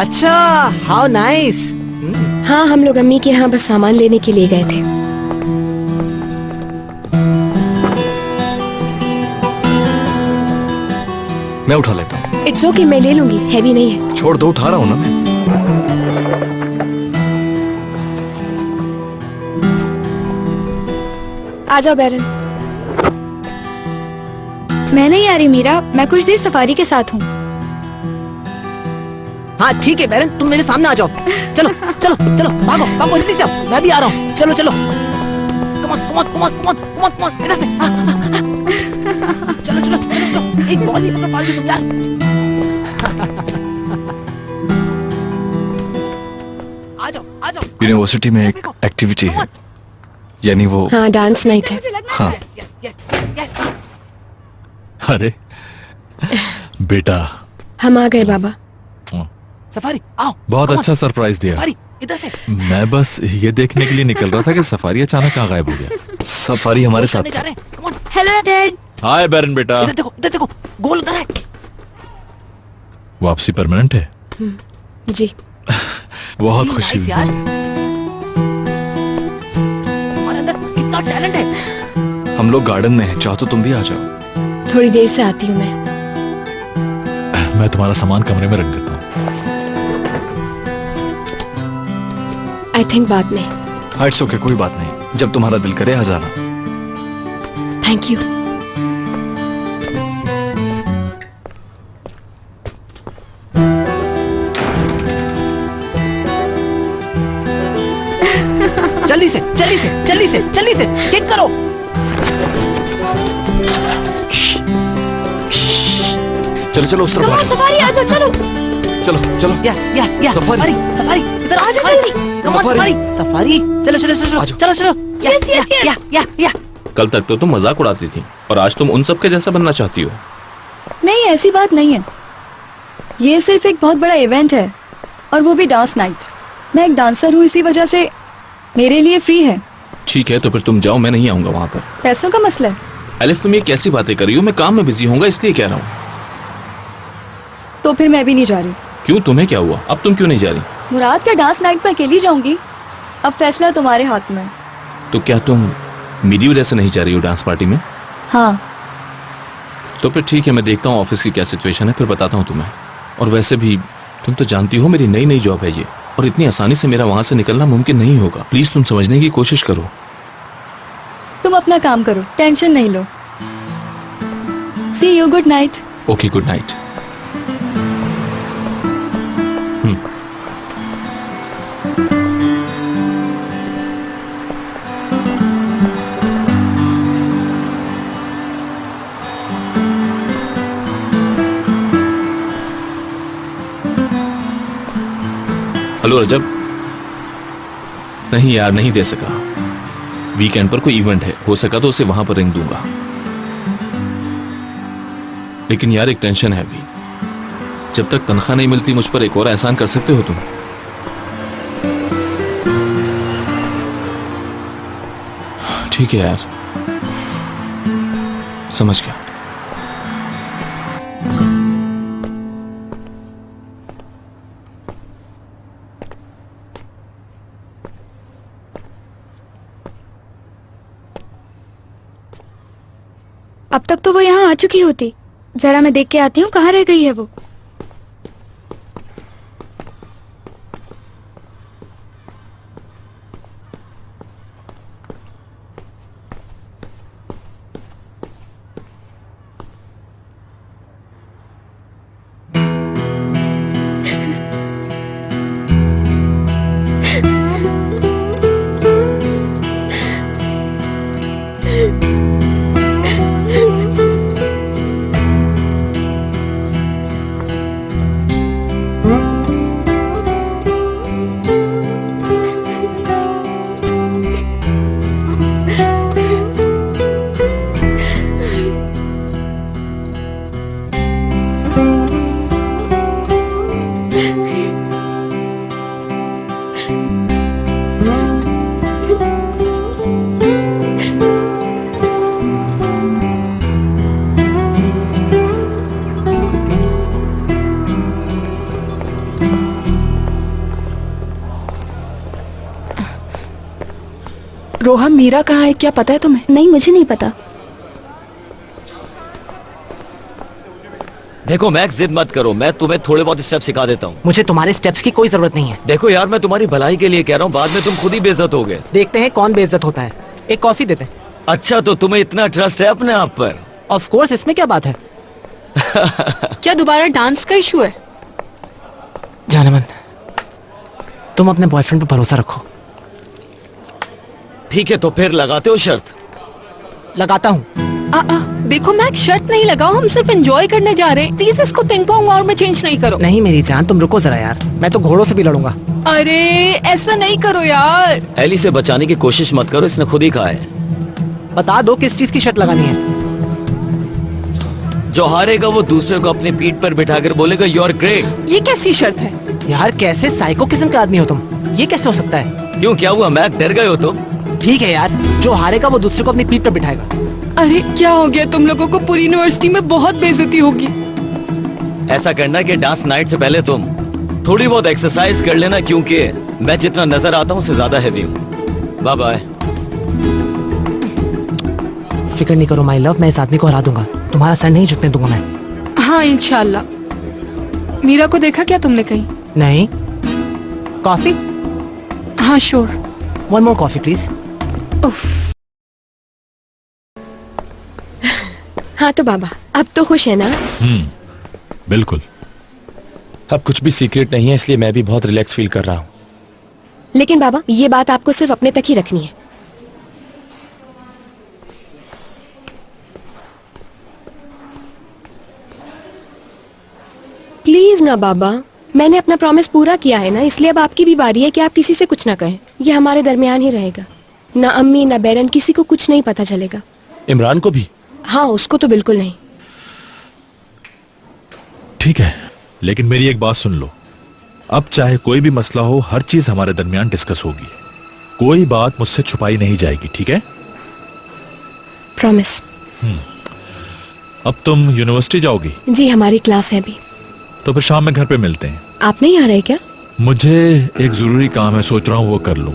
अच्छा, हाउ नाइस। हाँ, हम लोग अम्मी के यहाँ बस सामान लेने के लिए गए थे। मैं उठा लेता हूँ। इट्स ओके, मैं ले लूंगी, हैवी नहीं है। छोड़ दो, उठा रहा हूँ ना मैं। आ जाओ बैरन। मैं नहीं आ रही मीरा, मैं कुछ देर सफारी के साथ हूँ। हाँ ठीक है बैरन, तुम मेरे सामने आ जाओ। चलो चलो चलो, भागो भागो, जल्दी से आओ। मैं भी आ रहा हूँ। चलो चलो, come on come on come on come on come on come on, इधर से। चलो चलो चलो चलो, एक बॉल ही पकड़ पाओगे तुम यार। आ जाओ आ जाओ। यूनिवर्सिटी में एक एक्टिविटी है, यानी वो। हाँ, डांस नाइट है। हाँ। अरे बेटा, हम आ गए बाबा। सफारी आओ। बहुत अच्छा सरप्राइज दिया। सफारी इधर से। मैं बस ये देखने के लिए निकल रहा था कि सफारी अचानक कहाँ गायब हो गया। सफारी हमारे साथ था। Hello dad. हाय बैरन बेटा। इधर देखो, गोल उधर है। वापसी परमानेंट है? जी। बहुत खुशी हुई। यार, तुम्हारे अंदर कितना टैलेंट है। हम लोग गार्डन में हैं, चाहो तो तुम भी आ जाओ। थोड़ी देर से आती हूँ मैं। मैं तुम्हारा सामान कमरे में रख देता हूँ। आई थिंक बाद में। इट्स ओके, कोई बात नहीं, जब तुम्हारा दिल करे आ जाना। Thank you. जल्दी से जल्दी से जल्दी से जल्दी से किक करो। चलो चलो उस तरफ आ जाओ। सफारी आ जाओ, चलो चलो चलो। या सफारी। सफारी इधर आ जाओ जल्दी। सफारी। सफारी चलो चलो चलो चलो चलो। या कल तक तो तुम मजाक उड़ाती थी और आज तुम उन सब के जैसा बनना चाहती हो। नहीं, ऐसी बात नहीं है। ये सिर्फ एक बहुत बड़ा इवेंट है और वो भी डांस नाइट। मैं एक डांसर हूँ, इसी वजह से मेरे लिए फ्री है। ठीक है, तो फिर तुम जाओ, मैं नहीं आऊंगा वहां पर। पैसों का मसला है। एलिस, तुम ये कैसी बातें कर रही हो? मैं काम में बिजी होऊंगा इसलिए कह रहा हूँ। तो फिर मैं भी नहीं जा रही। क्यों, तुम्हें क्या हुआ? अब तुम क्यों नहीं जा रही? मुराद का डांस नाइट पे अकेली जाऊंगी। अब फैसला तुम्हारे हाथ में। तो क्या तुम मेरी वजह से नहीं जा रही हो डांस पार्टी में? हाँ। तो फिर ठीक है, मैं देखता हूँ ऑफिस की क्या सिचुएशन है, फिर बताता हूँ तुम्हें। और वैसे भी तुम तो जानती हो मेरी नई नई जॉब है ये, और इतनी आसानी से मेरा वहां से निकलना मुमकिन नहीं होगा। प्लीज तुम समझने की कोशिश करो। तुम अपना काम करो, टेंशन नहीं लो। See you, good night. Okay, good night. Hello Rajab. नहीं यार, नहीं दे सका। वीकेंड पर कोई इवेंट है, हो सका तो उसे वहां पर रिंग दूंगा। लेकिन यार एक टेंशन है अभी। जब तक तनख्वाह नहीं मिलती मुझ पर एक और एहसान कर सकते हो तुम। ठीक है यार, समझ गया। अब तक तो वो यहाँ आ चुकी होती। जरा मैं देख के आती हूँ कहाँ रह गई है वो। रोहम, मीरा कहाँ है, क्या पता है तुम्हें? नहीं, मुझे नहीं पता। देखो मैक्स, जिद मत करो, मैं तुम्हें थोड़े बहुत स्टेप सिखा देता हूँ। मुझे तुम्हारे स्टेप्स की कोई जरूरत नहीं है। देखो यार, मैं तुम्हारी भलाई के लिए कह रहा हूँ, बाद में तुम खुद ही बेइज्जत होगे। देखते हैं कौन बेइज्जत होता है। एक कॉफी देते हैं। अच्छा, तो तुम्हें इतना ट्रस्ट है अपने आप पर? ऑफ कोर्स, इसमें क्या बात है? क्या दोबारा डांस का इशू है? जानमन, तुम अपने बॉयफ्रेंड पर भरोसा रखो। ठीक है, तो फिर लगाते हो शर्त? लगाता हूँ। देखो मैं शर्त नहीं लगाओ, हम सिर्फ एंजॉय करने जा रहे हैं। प्लीज इसको पिंग पोंग और में चेंज नहीं करो। नहीं मेरी जान, तुम रुको जरा यार, मैं तो घोड़ों से भी लड़ूंगा। अरे ऐसा नहीं करो यार। एली से बचाने की कोशिश मत करो, इसने खुद ही कहा है। बता दो किस चीज की शर्त लगानी है। जो हारेगा वो दूसरे को अपनी पीठ पर बिठाकर बोलेगा यू आर ग्रेट। ये कैसी शर्त है? यार कैसे साइको किस्म के आदमी हो तुम, ये कैसे हो सकता है? क्यों, क्या हुआ मैक, डर गए हो तुम? ठीक है यार, जो हारेगा वो दूसरे को अपनी पीठ पर बिठाएगा। अरे क्या हो गया तुम लोगों को? पूरी यूनिवर्सिटी में बहुत बेइज्जती होगी। ऐसा करना कि डांस नाइट से पहले तुम थोड़ी बहुत एक्सरसाइज कर लेना, क्योंकि मैं जितना नजर आता हूँ उससे ज्यादा हैवी हूँ। Bye bye. फिक्र नहीं करो माय लव, मैं इस आदमी को हरा दूंगा। तुम्हारा सर नहीं झुकने दूंगा मैं। हाँ इंशाल्लाह। मीरा को देखा क्या तुमने कहीं? नहीं। कॉफी? हाँ sure. One more coffee please. हाँ तो बाबा अब तो खुश है ना? बिल्कुल। अब कुछ भी सीक्रेट नहीं है, इसलिए मैं भी बहुत रिलैक्स फील कर रहा हूँ। लेकिन बाबा ये बात आपको सिर्फ अपने तक ही रखनी है। प्लीज ना बाबा, मैंने अपना प्रॉमिस पूरा किया है ना, इसलिए अब आपकी भी बारी है कि आप किसी से कुछ ना कहें। ये हमारे दरमियान ही रहेगा। ना अम्मी ना बैरन, किसी को कुछ नहीं पता चलेगा। इमरान को भी? हाँ उसको तो बिल्कुल नहीं। ठीक है, लेकिन मेरी एक बात सुन लो। अब चाहे कोई भी मसला हो, हर चीज हमारे दरमियान डिस्कस होगी। कोई बात मुझसे छुपाई नहीं जाएगी, ठीक है? प्रॉमिस। अब तुम यूनिवर्सिटी जाओगी? जी हमारी क्लास है अभी। तो फिर शाम में घर पे मिलते हैं। आप नहीं आ रहे क्या? मुझे एक जरूरी काम है, सोच रहा हूँ वो कर लूं।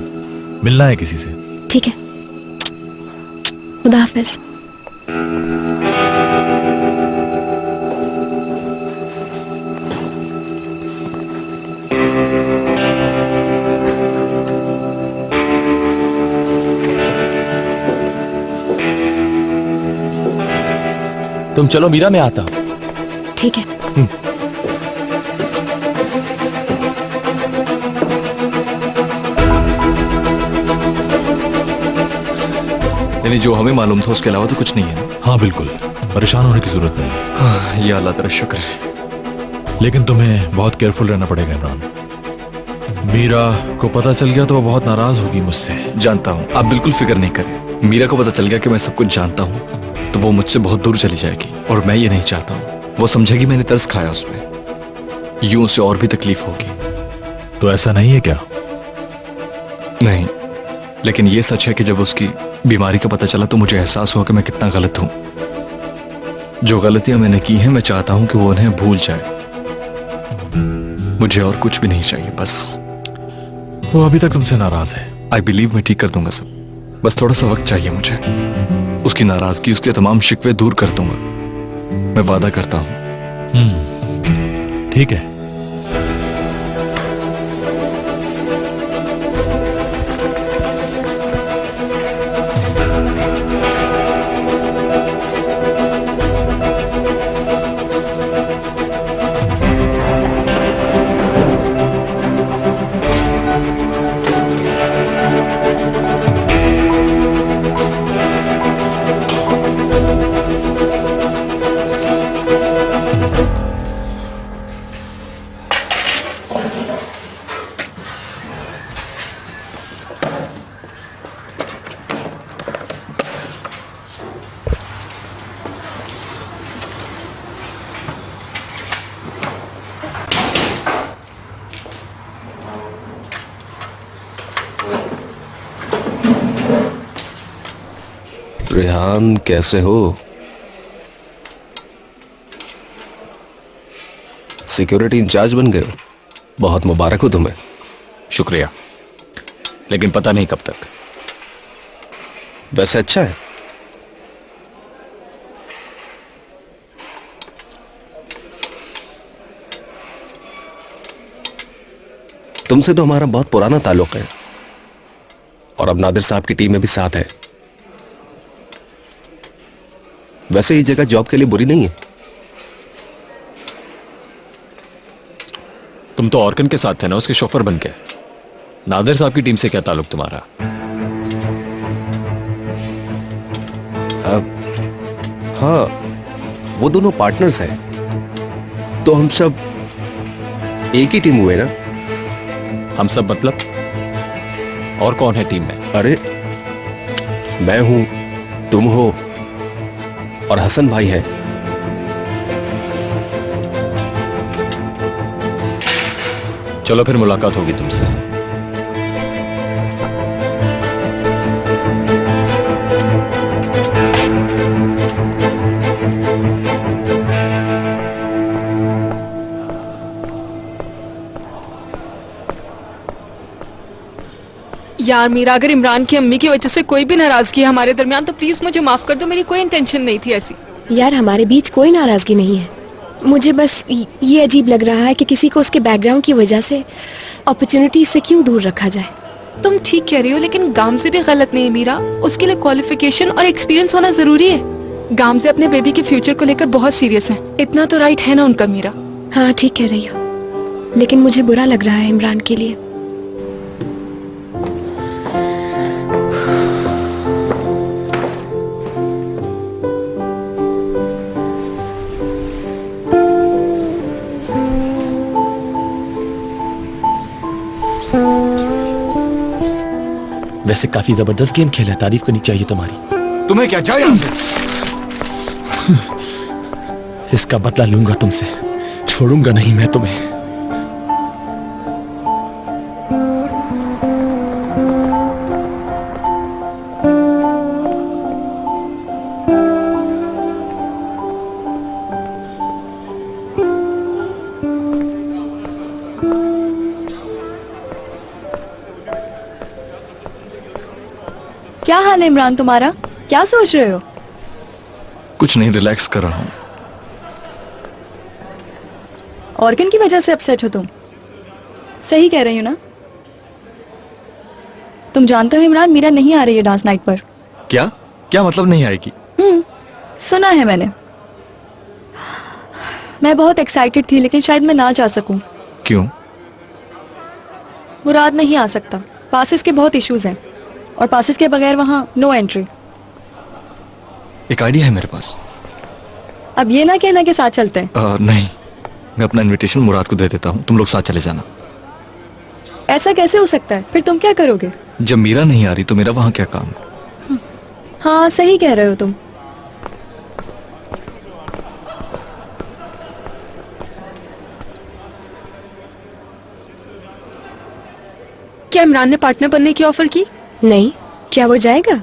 मिलना है किसी से। ठीक है, खुदा हाफिज। तुम चलो मीरा, मैं आता हूँ। ठीक है। यानी जो हमें मालूम था उसके अलावा तो कुछ नहीं है ना? हाँ बिल्कुल, परेशान होने की जरूरत नहीं। हाँ, ये अल्लाह तेरा शुक्र है। लेकिन तुम्हें बहुत केयरफुल रहना पड़ेगा इमरान। मीरा को पता चल गया तो वो बहुत नाराज होगी मुझसे। जानता हूँ, आप बिल्कुल फिक्र नहीं करें। मीरा को पता चल गया कि मैं सब कुछ जानता हूँ तो वो मुझसे बहुत दूर चली जाएगी, और मैं ये नहीं चाहता हूँ। वो समझेगी मैंने तरस खाया उसमें, यूं उसे और भी तकलीफ होगी। तो ऐसा नहीं है क्या? नहीं, लेकिन ये सच है कि जब उसकी बीमारी का पता चला तो मुझे एहसास हुआ कि मैं कितना गलत हूं। जो गलतियां मैंने की हैं, मैं चाहता हूं कि वो उन्हें भूल जाए। मुझे और कुछ भी नहीं चाहिए, बस। वो अभी तक तुमसे नाराज है। आई बिलीव मैं ठीक कर दूंगा सब, बस थोड़ा सा वक्त चाहिए मुझे। उसकी नाराजगी, उसके तमाम शिकवे दूर कर दूंगा, मैं वादा करता हूं। ठीक है। रेहान कैसे हो? सिक्योरिटी इंचार्ज बन गए हो, बहुत मुबारक हो तुम्हें। शुक्रिया, लेकिन पता नहीं कब तक। वैसे अच्छा है। तुमसे तो हमारा बहुत पुराना ताल्लुक है, और अब नादिर साहब की टीम में भी साथ है। वैसे ये जगह जॉब के लिए बुरी नहीं है। तुम तो ऑर्कन के साथ थे ना, उसके शोफर बन के। नादिर साहब की टीम से क्या ताल्लुक तुम्हारा? हाँ, वो दोनों पार्टनर्स हैं, तो हम सब एक ही टीम हुए ना। हम सब मतलब? और कौन है टीम में? अरे मैं हूं, तुम हो, और हसन भाई है। चलो फिर मुलाकात होगी तुमसे। यार मीरा, अगर इमरान की अम्मी की वजह से कोई भी नाराजगी है हमारे दरमियान तो प्लीज मुझे माफ कर दो। मेरी कोई इंटेंशन नहीं थी ऐसी। यार हमारे बीच कोई नाराजगी नहीं है। मुझे बस ये अजीब लग रहा है कि किसी को उसके बैकग्राउंड की वजह से अपॉर्चुनिटी से क्यों दूर रखा जाए। तुम ठीक कह रही हो, लेकिन गामजे भी गलत नहीं है मीरा। उसके लिए क्वालिफिकेशन और एक्सपीरियंस होना जरूरी है। गामजे अपने बेबी के फ्यूचर को लेकर बहुत सीरियस हैं। इतना तो राइट है ना उनका मीरा। हाँ ठीक कह रही हो, लेकिन मुझे बुरा लग रहा है इमरान के लिए। वैसे काफी जबरदस्त गेम खेला है, तारीफ करनी चाहिए तुम्हारी। तुम्हें क्या चाहिए हमसे? इसका बदला लूंगा तुमसे, छोड़ूंगा नहीं मैं तुम्हें। क्या हाल है इमरान तुम्हारा? क्या सोच रहे हो? कुछ नहीं, रिलैक्स कर रहा हूँ। ऑर्गन की वजह से अपसेट हो तुम? सही कह रही हो ना? तुम जानते हो इमरान, मीरा नहीं आ रही है डांस नाइट पर। क्या क्या मतलब नहीं आएगी? सुना है मैंने। मैं बहुत एक्साइटेड थी, लेकिन शायद मैं ना जा सकूं। क्यों? मुराद नहीं आ सकता। पासेस के बहुत इश्यूज हैं और पासेस के बगैर वहां नो एंट्री। एक आइडिया है मेरे पास। अब ये ना कहना कि साथ चलते हैं। नहीं, मैं अपना इनविटेशन मुराद को दे देता हूँ, तुम लोग साथ चले जाना। ऐसा कैसे हो सकता है? फिर तुम क्या करोगे? जब मीरा नहीं आ रही तो मेरा वहां क्या काम है? हाँ सही कह रहे हो तुम। क्या इमरान ने पार्टनर बनने की ऑफर की? नहीं, क्या वो जाएगा?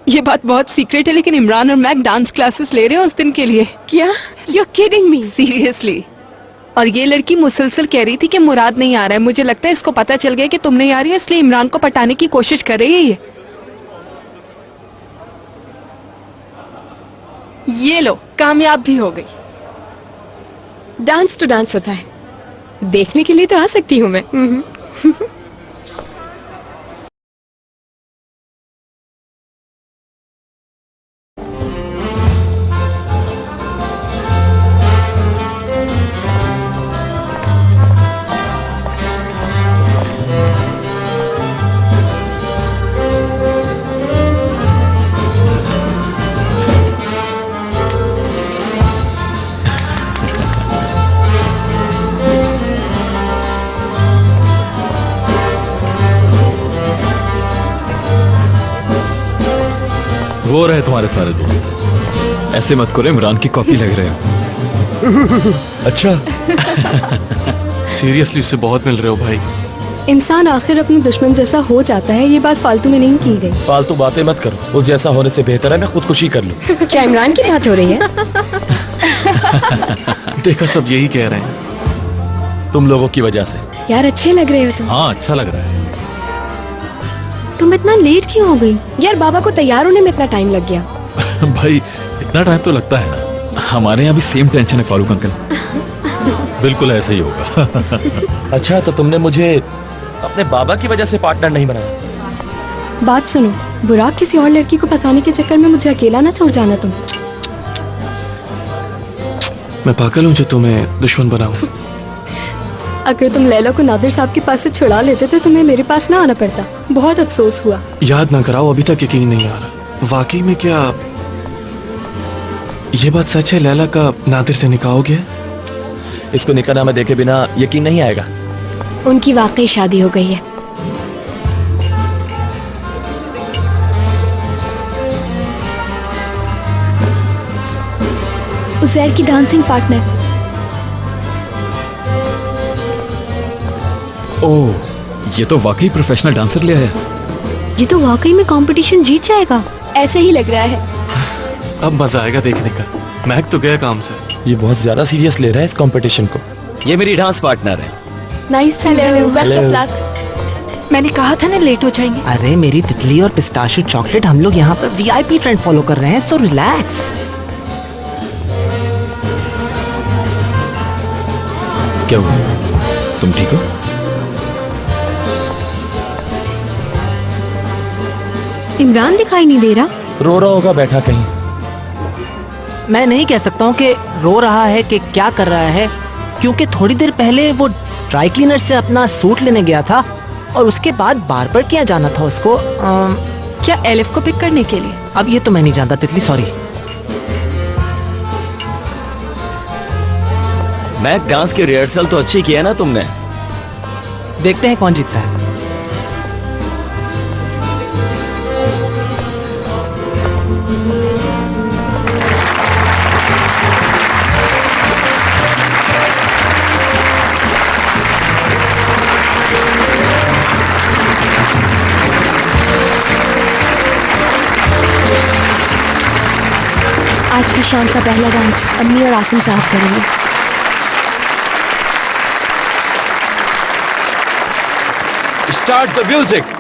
ये बात बहुत सीक्रेट है, लेकिन इमरान और मैक डांस क्लासेस ले रहे हैं उस दिन के लिए। क्या? You're kidding me? सीरियसली। और ये लड़की मुसलसल कह रही थी कि मुराद नहीं आ रहा है। मुझे लगता है इसको पता चल गया कि तुम नहीं आ रही है, इसलिए इमरान को पटाने की कोशिश कर रही है ये लो, कामयाब भी हो गई। डांस तो डांस होता है, देखने के लिए तो आ सकती हूँ मैं। वो रहे तुम्हारे सारे दोस्त। ऐसे मत करो, इमरान की कॉपी लग रहे हो। अच्छा। सीरियसली उससे बहुत मिल रहे हो भाई। इंसान आखिर अपने दुश्मन जैसा हो जाता है, ये बात फालतू में नहीं की गई। फालतू बातें मत करो, उस जैसा होने से बेहतर है मैं खुदकुशी कर लूं। क्या इमरान की बात हो रही है? देखो सब यही कह रहे हैं, तुम लोगों की वजह से। यार अच्छे लग रहे हो तुम। हाँ अच्छा लग रहा है। तुम इतना लेट क्यों हो गई? यार बाबा को तैयार होने में इतना टाइम लग गया। भाई इतना टाइम तो लगता है ना। हमारे यहाँ भी सेम टेंशन है फारूक अंकल। बिल्कुल ऐसा ही होगा। अच्छा तो तुमने मुझे अपने बाबा की वजह से पार्टनर नहीं बनाया? बात सुनो, बुराक किसी और लड़की को फंसाने के चक्कर में मुझे अकेला ना छोड़ जाना तुम। मैं पागल हूँ जो तुम्हें दुश्मन बनाऊं। अगर तुम लैला को नादिर साहब के पास से छुड़ा लेते तो तुम्हें मेरे पास ना आना पड़ता। बहुत अफसोस हुआ। याद ना कराओ, अभी तक यकीन नहीं आ रहा। वाकई में क्या ये बात सच है? लैला का नादिर से निकाह हो गया? इसको निकाहनामा देखे बिना यकीन नहीं आएगा। उनकी वाकई शादी हो गई है। उज़ैर की डांसिंग पार्टनर। ओह, ये तो वाकई प्रोफेशनल डांसर ले आया। ये तो वाकई में कंपटीशन जीत जाएगा, ऐसे ही लग रहा है। अब मजा आएगा देखने का। महक तो गया काम से। ये बहुत ज्यादा सीरियस ले रहा है इस कंपटीशन को। ये मेरी डांस पार्टनर है। Nice to meet you, best of luck. मैंने कहा था ना लेट हो जाएंगे। अरे मेरी तितली और पिस्ताशियो चॉकलेट, हम लोग यहाँ पर वीआईपी ट्रेंड फॉलो कर रहे हैं, सो रिलैक्स। क्या हुआ? तुम ठीक हो? इमरान दिखाई नहीं दे रहा। रो रहा होगा बैठा कहीं। मैं नहीं कह सकता हूँ कि रो रहा है कि क्या कर रहा है, क्योंकि थोड़ी देर पहले वो ड्राई क्लीनर से अपना सूट लेने गया था और उसके बाद बार्बर क्या जाना था उसको। क्या एलिफ को पिक करने के लिए? अब ये तो मैं नहीं जानता तितली, सॉरी। मैक, डांस की रिहर्सल तो अच्छी की है ना तुमने? देखते हैं कौन जीतता है। आज की शाम का पहला डांस अम्मी और आसिम साहब करेंगे। Start the music.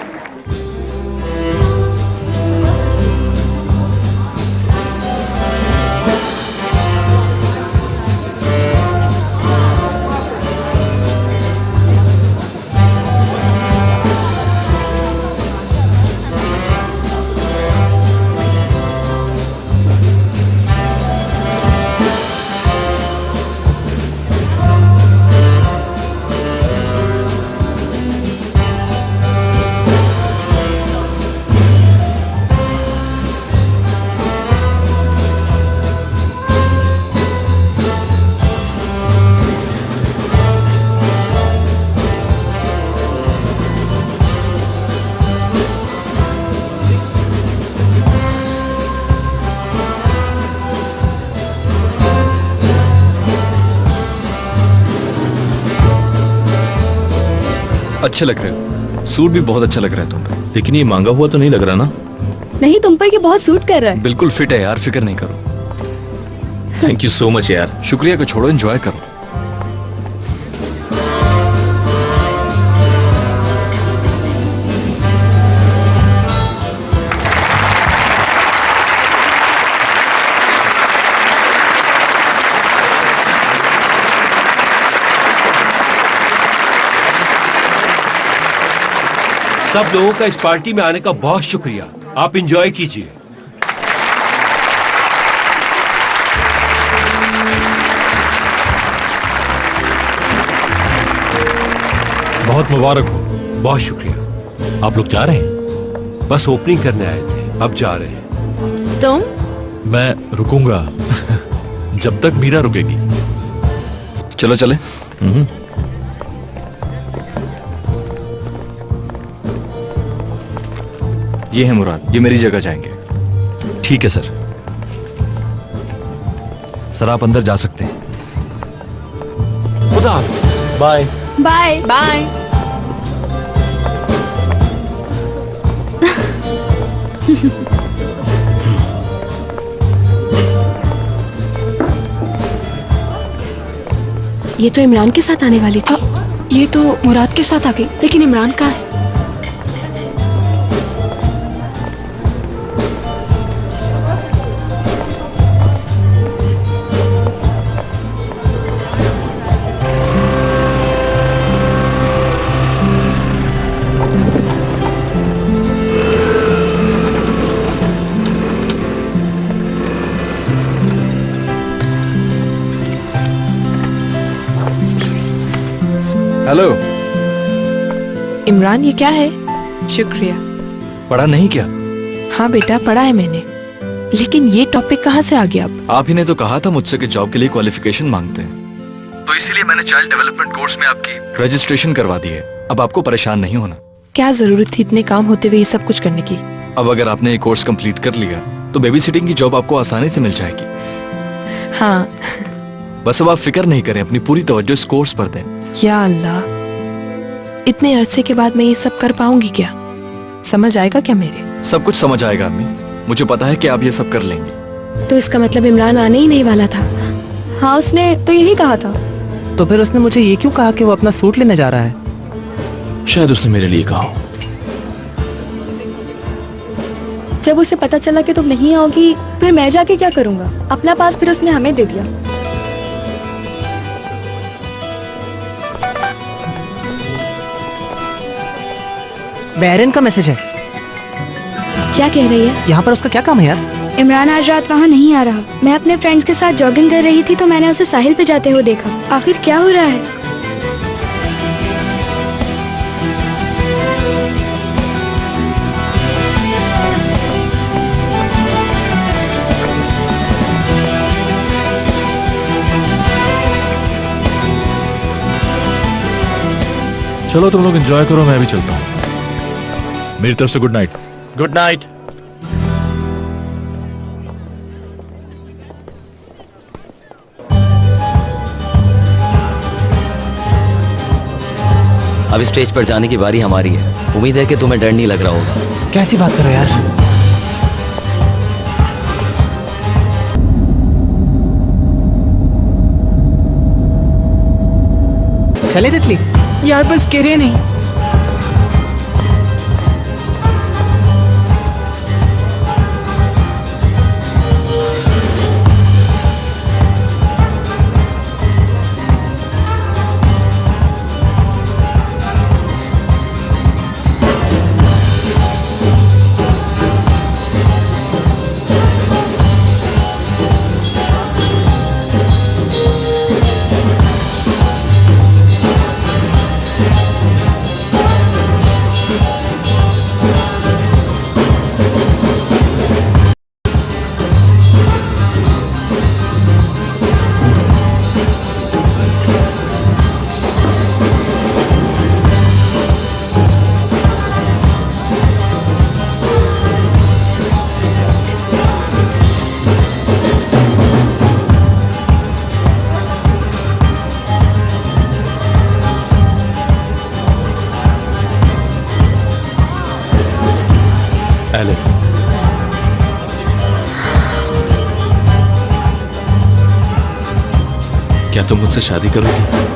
अच्छे लग रहे हो, सूट भी बहुत अच्छा लग रहा है तुम पे। लेकिन ये मांगा हुआ तो नहीं लग रहा ना? नहीं, तुम पर ये बहुत सूट कर रहा है। बिल्कुल फिट है यार, फिक्र नहीं करो। थैंक यू सो मच यार। शुक्रिया को छोड़ो, एंजॉय करो। सब लोगों का इस पार्टी में आने का बहुत शुक्रिया। आप एंजॉय कीजिए। बहुत मुबारक हो। बहुत शुक्रिया। आप लोग जा रहे हैं? बस ओपनिंग करने आए थे, अब जा रहे हैं। तुम? मैं रुकूंगा जब तक मीरा रुकेगी। चलो चले। ये है मुराद, ये मेरी जगह जाएंगे। ठीक है सर। सर आप अंदर जा सकते हैं। खुदा बाय बाय बाय। ये तो इमरान के साथ आने वाली थी। ये तो मुराद के साथ आ गई, लेकिन इमरान कहाँ है? हेलो इमरान, ये क्या है? शुक्रिया। पढ़ा नहीं क्या? हाँ बेटा, पढ़ा है मैंने, लेकिन ये टॉपिक कहाँ से आ गया? आप ही ने तो कहा था मुझसे कि जॉब के लिए क्वालिफिकेशन मांगते हैं, तो इसीलिए मैंने चाइल्ड डेवलपमेंट कोर्स में आपकी रजिस्ट्रेशन करवा दी है। अब आपको परेशान नहीं होना। क्या जरूरत थी इतने काम होते हुए ये सब कुछ करने की? अब अगर आपने ये कोर्स कंप्लीट कर लिया तो बेबी सिटिंग की जॉब आपको आसानी से मिल जाएगी। हाँ। बस अब आप फिक्र नहीं करें, अपनी पूरी तवज्जो इस कोर्स पर दें। या अल्लाह, इतने अरसे के बाद मैं ये सब कर पाऊंगी क्या? समझ आएगा क्या मेरे? सब कुछ समझ आएगा अम्मी, मुझे पता है कि आप ये सब कर लेंगे। तो इसका मतलब इमरान आने ही नहीं वाला था। हाँ, उसने तो यही कहा था। तो फिर उसने मुझे ये क्यों कहा कि वो अपना सूट लेने जा रहा है? शायद उसने मेरे लिए कहा हो। जब उसे पता चला कि तुम नहीं आओगी, फिर मैं जाके क्या करूंगा? अपना पास फिर उसने हमें दे दिया। बैरन का मैसेज है। क्या कह रही है? यहाँ पर उसका क्या काम है यार? इमरान आज रात वहाँ नहीं आ रहा। मैं अपने फ्रेंड्स के साथ जॉगिंग कर रही थी तो मैंने उसे साहिल पे जाते हुए देखा। आखिर क्या हो रहा है? चलो तुम लोग एंजॉय करो, मैं भी चलता हूँ। मेरी तरफ से गुड नाइट। Good night. अब स्टेज पर जाने की बारी हमारी है। उम्मीद है कि तुम्हें डर नहीं लग रहा होगा। कैसी बात करो यार? चले तितली? यार बस गिरे नहीं। एलिफ, क्या तुम मुझसे शादी करोगी?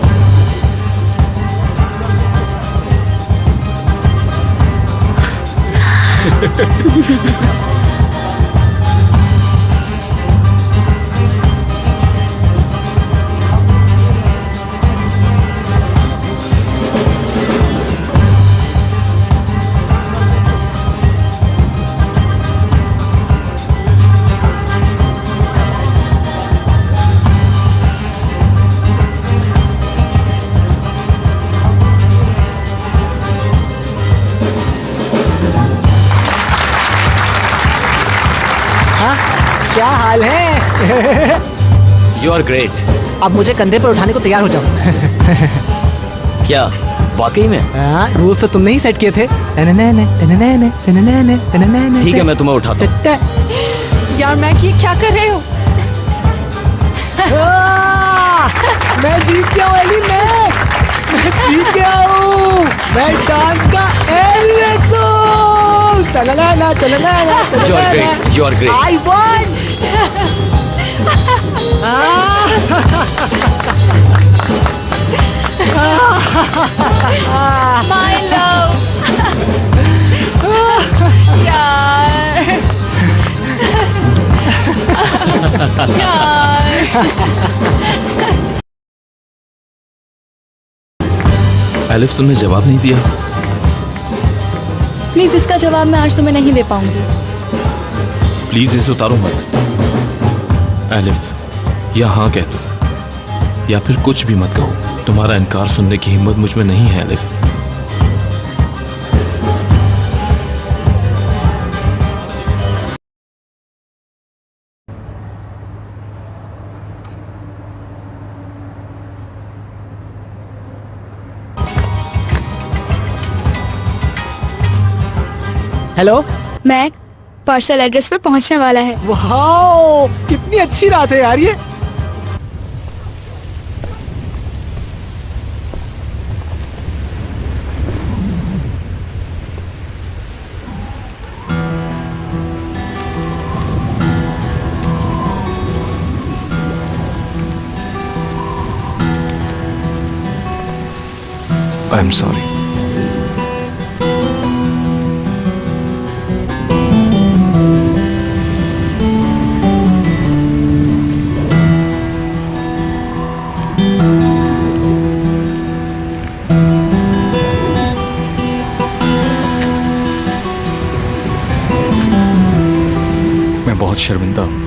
क्या हाल है? You are great. अब मुझे कंधे पर उठाने को तैयार हो जाओ। क्या वाकई में? हाँ, रूल्स तो तुमने ही सेट किए थे। ठीक है, मैं तुम्हें उठाता हूँ। यार मैं क्या कर रहे हो? मैं जीत गया हूँ एली, मैं जीत गया हूँ। मैं डांस का एलियस हूँ। तललाला तललाला You are great. You are great. I won. My love. यार एलिफ, तुमने जवाब नहीं दिया। प्लीज इसका जवाब मैं आज तुम्हें नहीं दे पाऊंगी। प्लीज इसे उतारो मत। एलिफ, या हाँ कह दो या फिर कुछ भी मत कहो। तुम्हारा इनकार सुनने की हिम्मत मुझ में नहीं है Elif. Hello Mac, parcel address पर पहुंचने वाला है। वाओ, कितनी अच्छी रात है यार ये। I am sorry. शर्मिंदा हूं।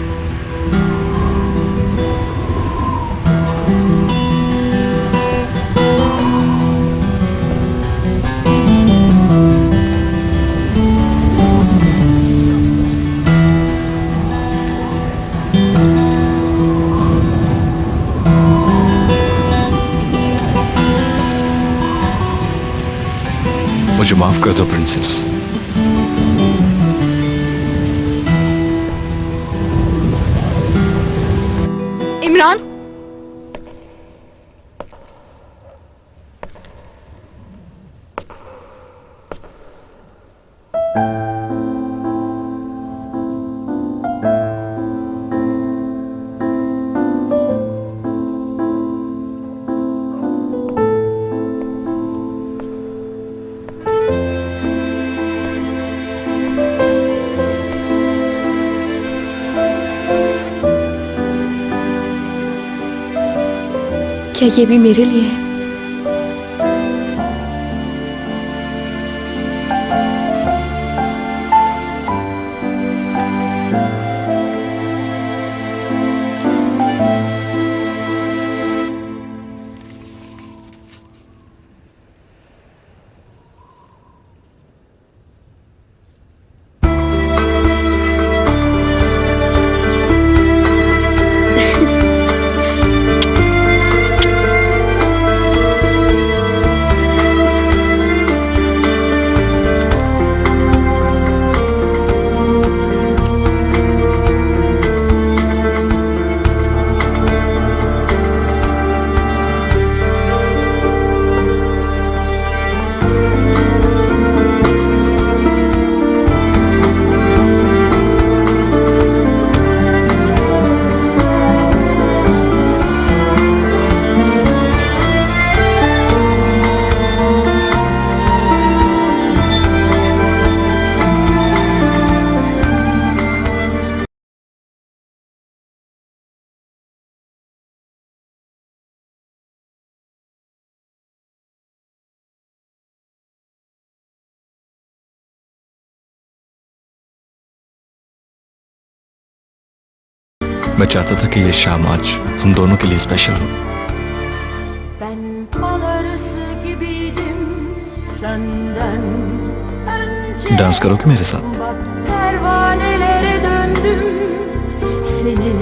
मुझे माफ कर दो प्रिंसेस। इमरान, क्या ये भी मेरे लिए है? मैं चाहता था कि ये शाम आज हम दोनों के लिए स्पेशल हो। डांस करोगे मेरे साथ? Pervanelere döndüm seni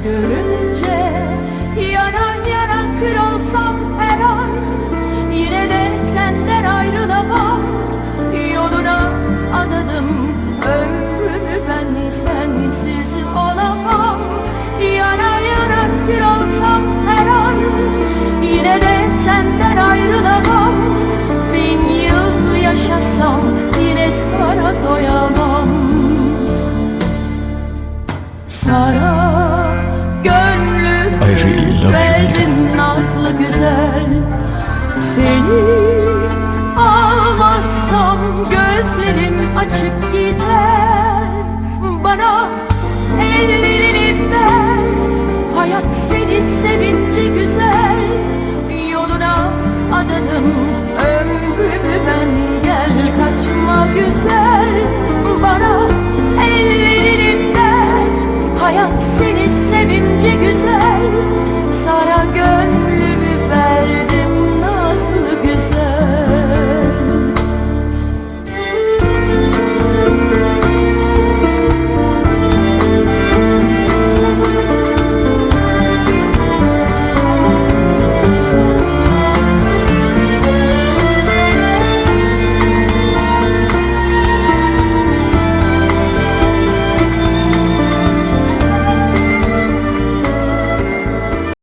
görünce, yanan yanan kül olsam her an, yine de senden ayrılamam. Yoluna adadım ömrümü, ben sensiz olamam. Yana yana kül olsam her an, yine de senden ayrılamam. 1000 yıl yaşasam yine sana doyamam. Sana gönlümü verdin nazlı güzel. Seni almazsam gözlerim açık gider. Bana ellerini ver, hayat seni sevince güzel. Yoluna adadım ömrümü ben, gel kaçma güzel. Bana ellerini ver, hayat seni sevince güzel. Sana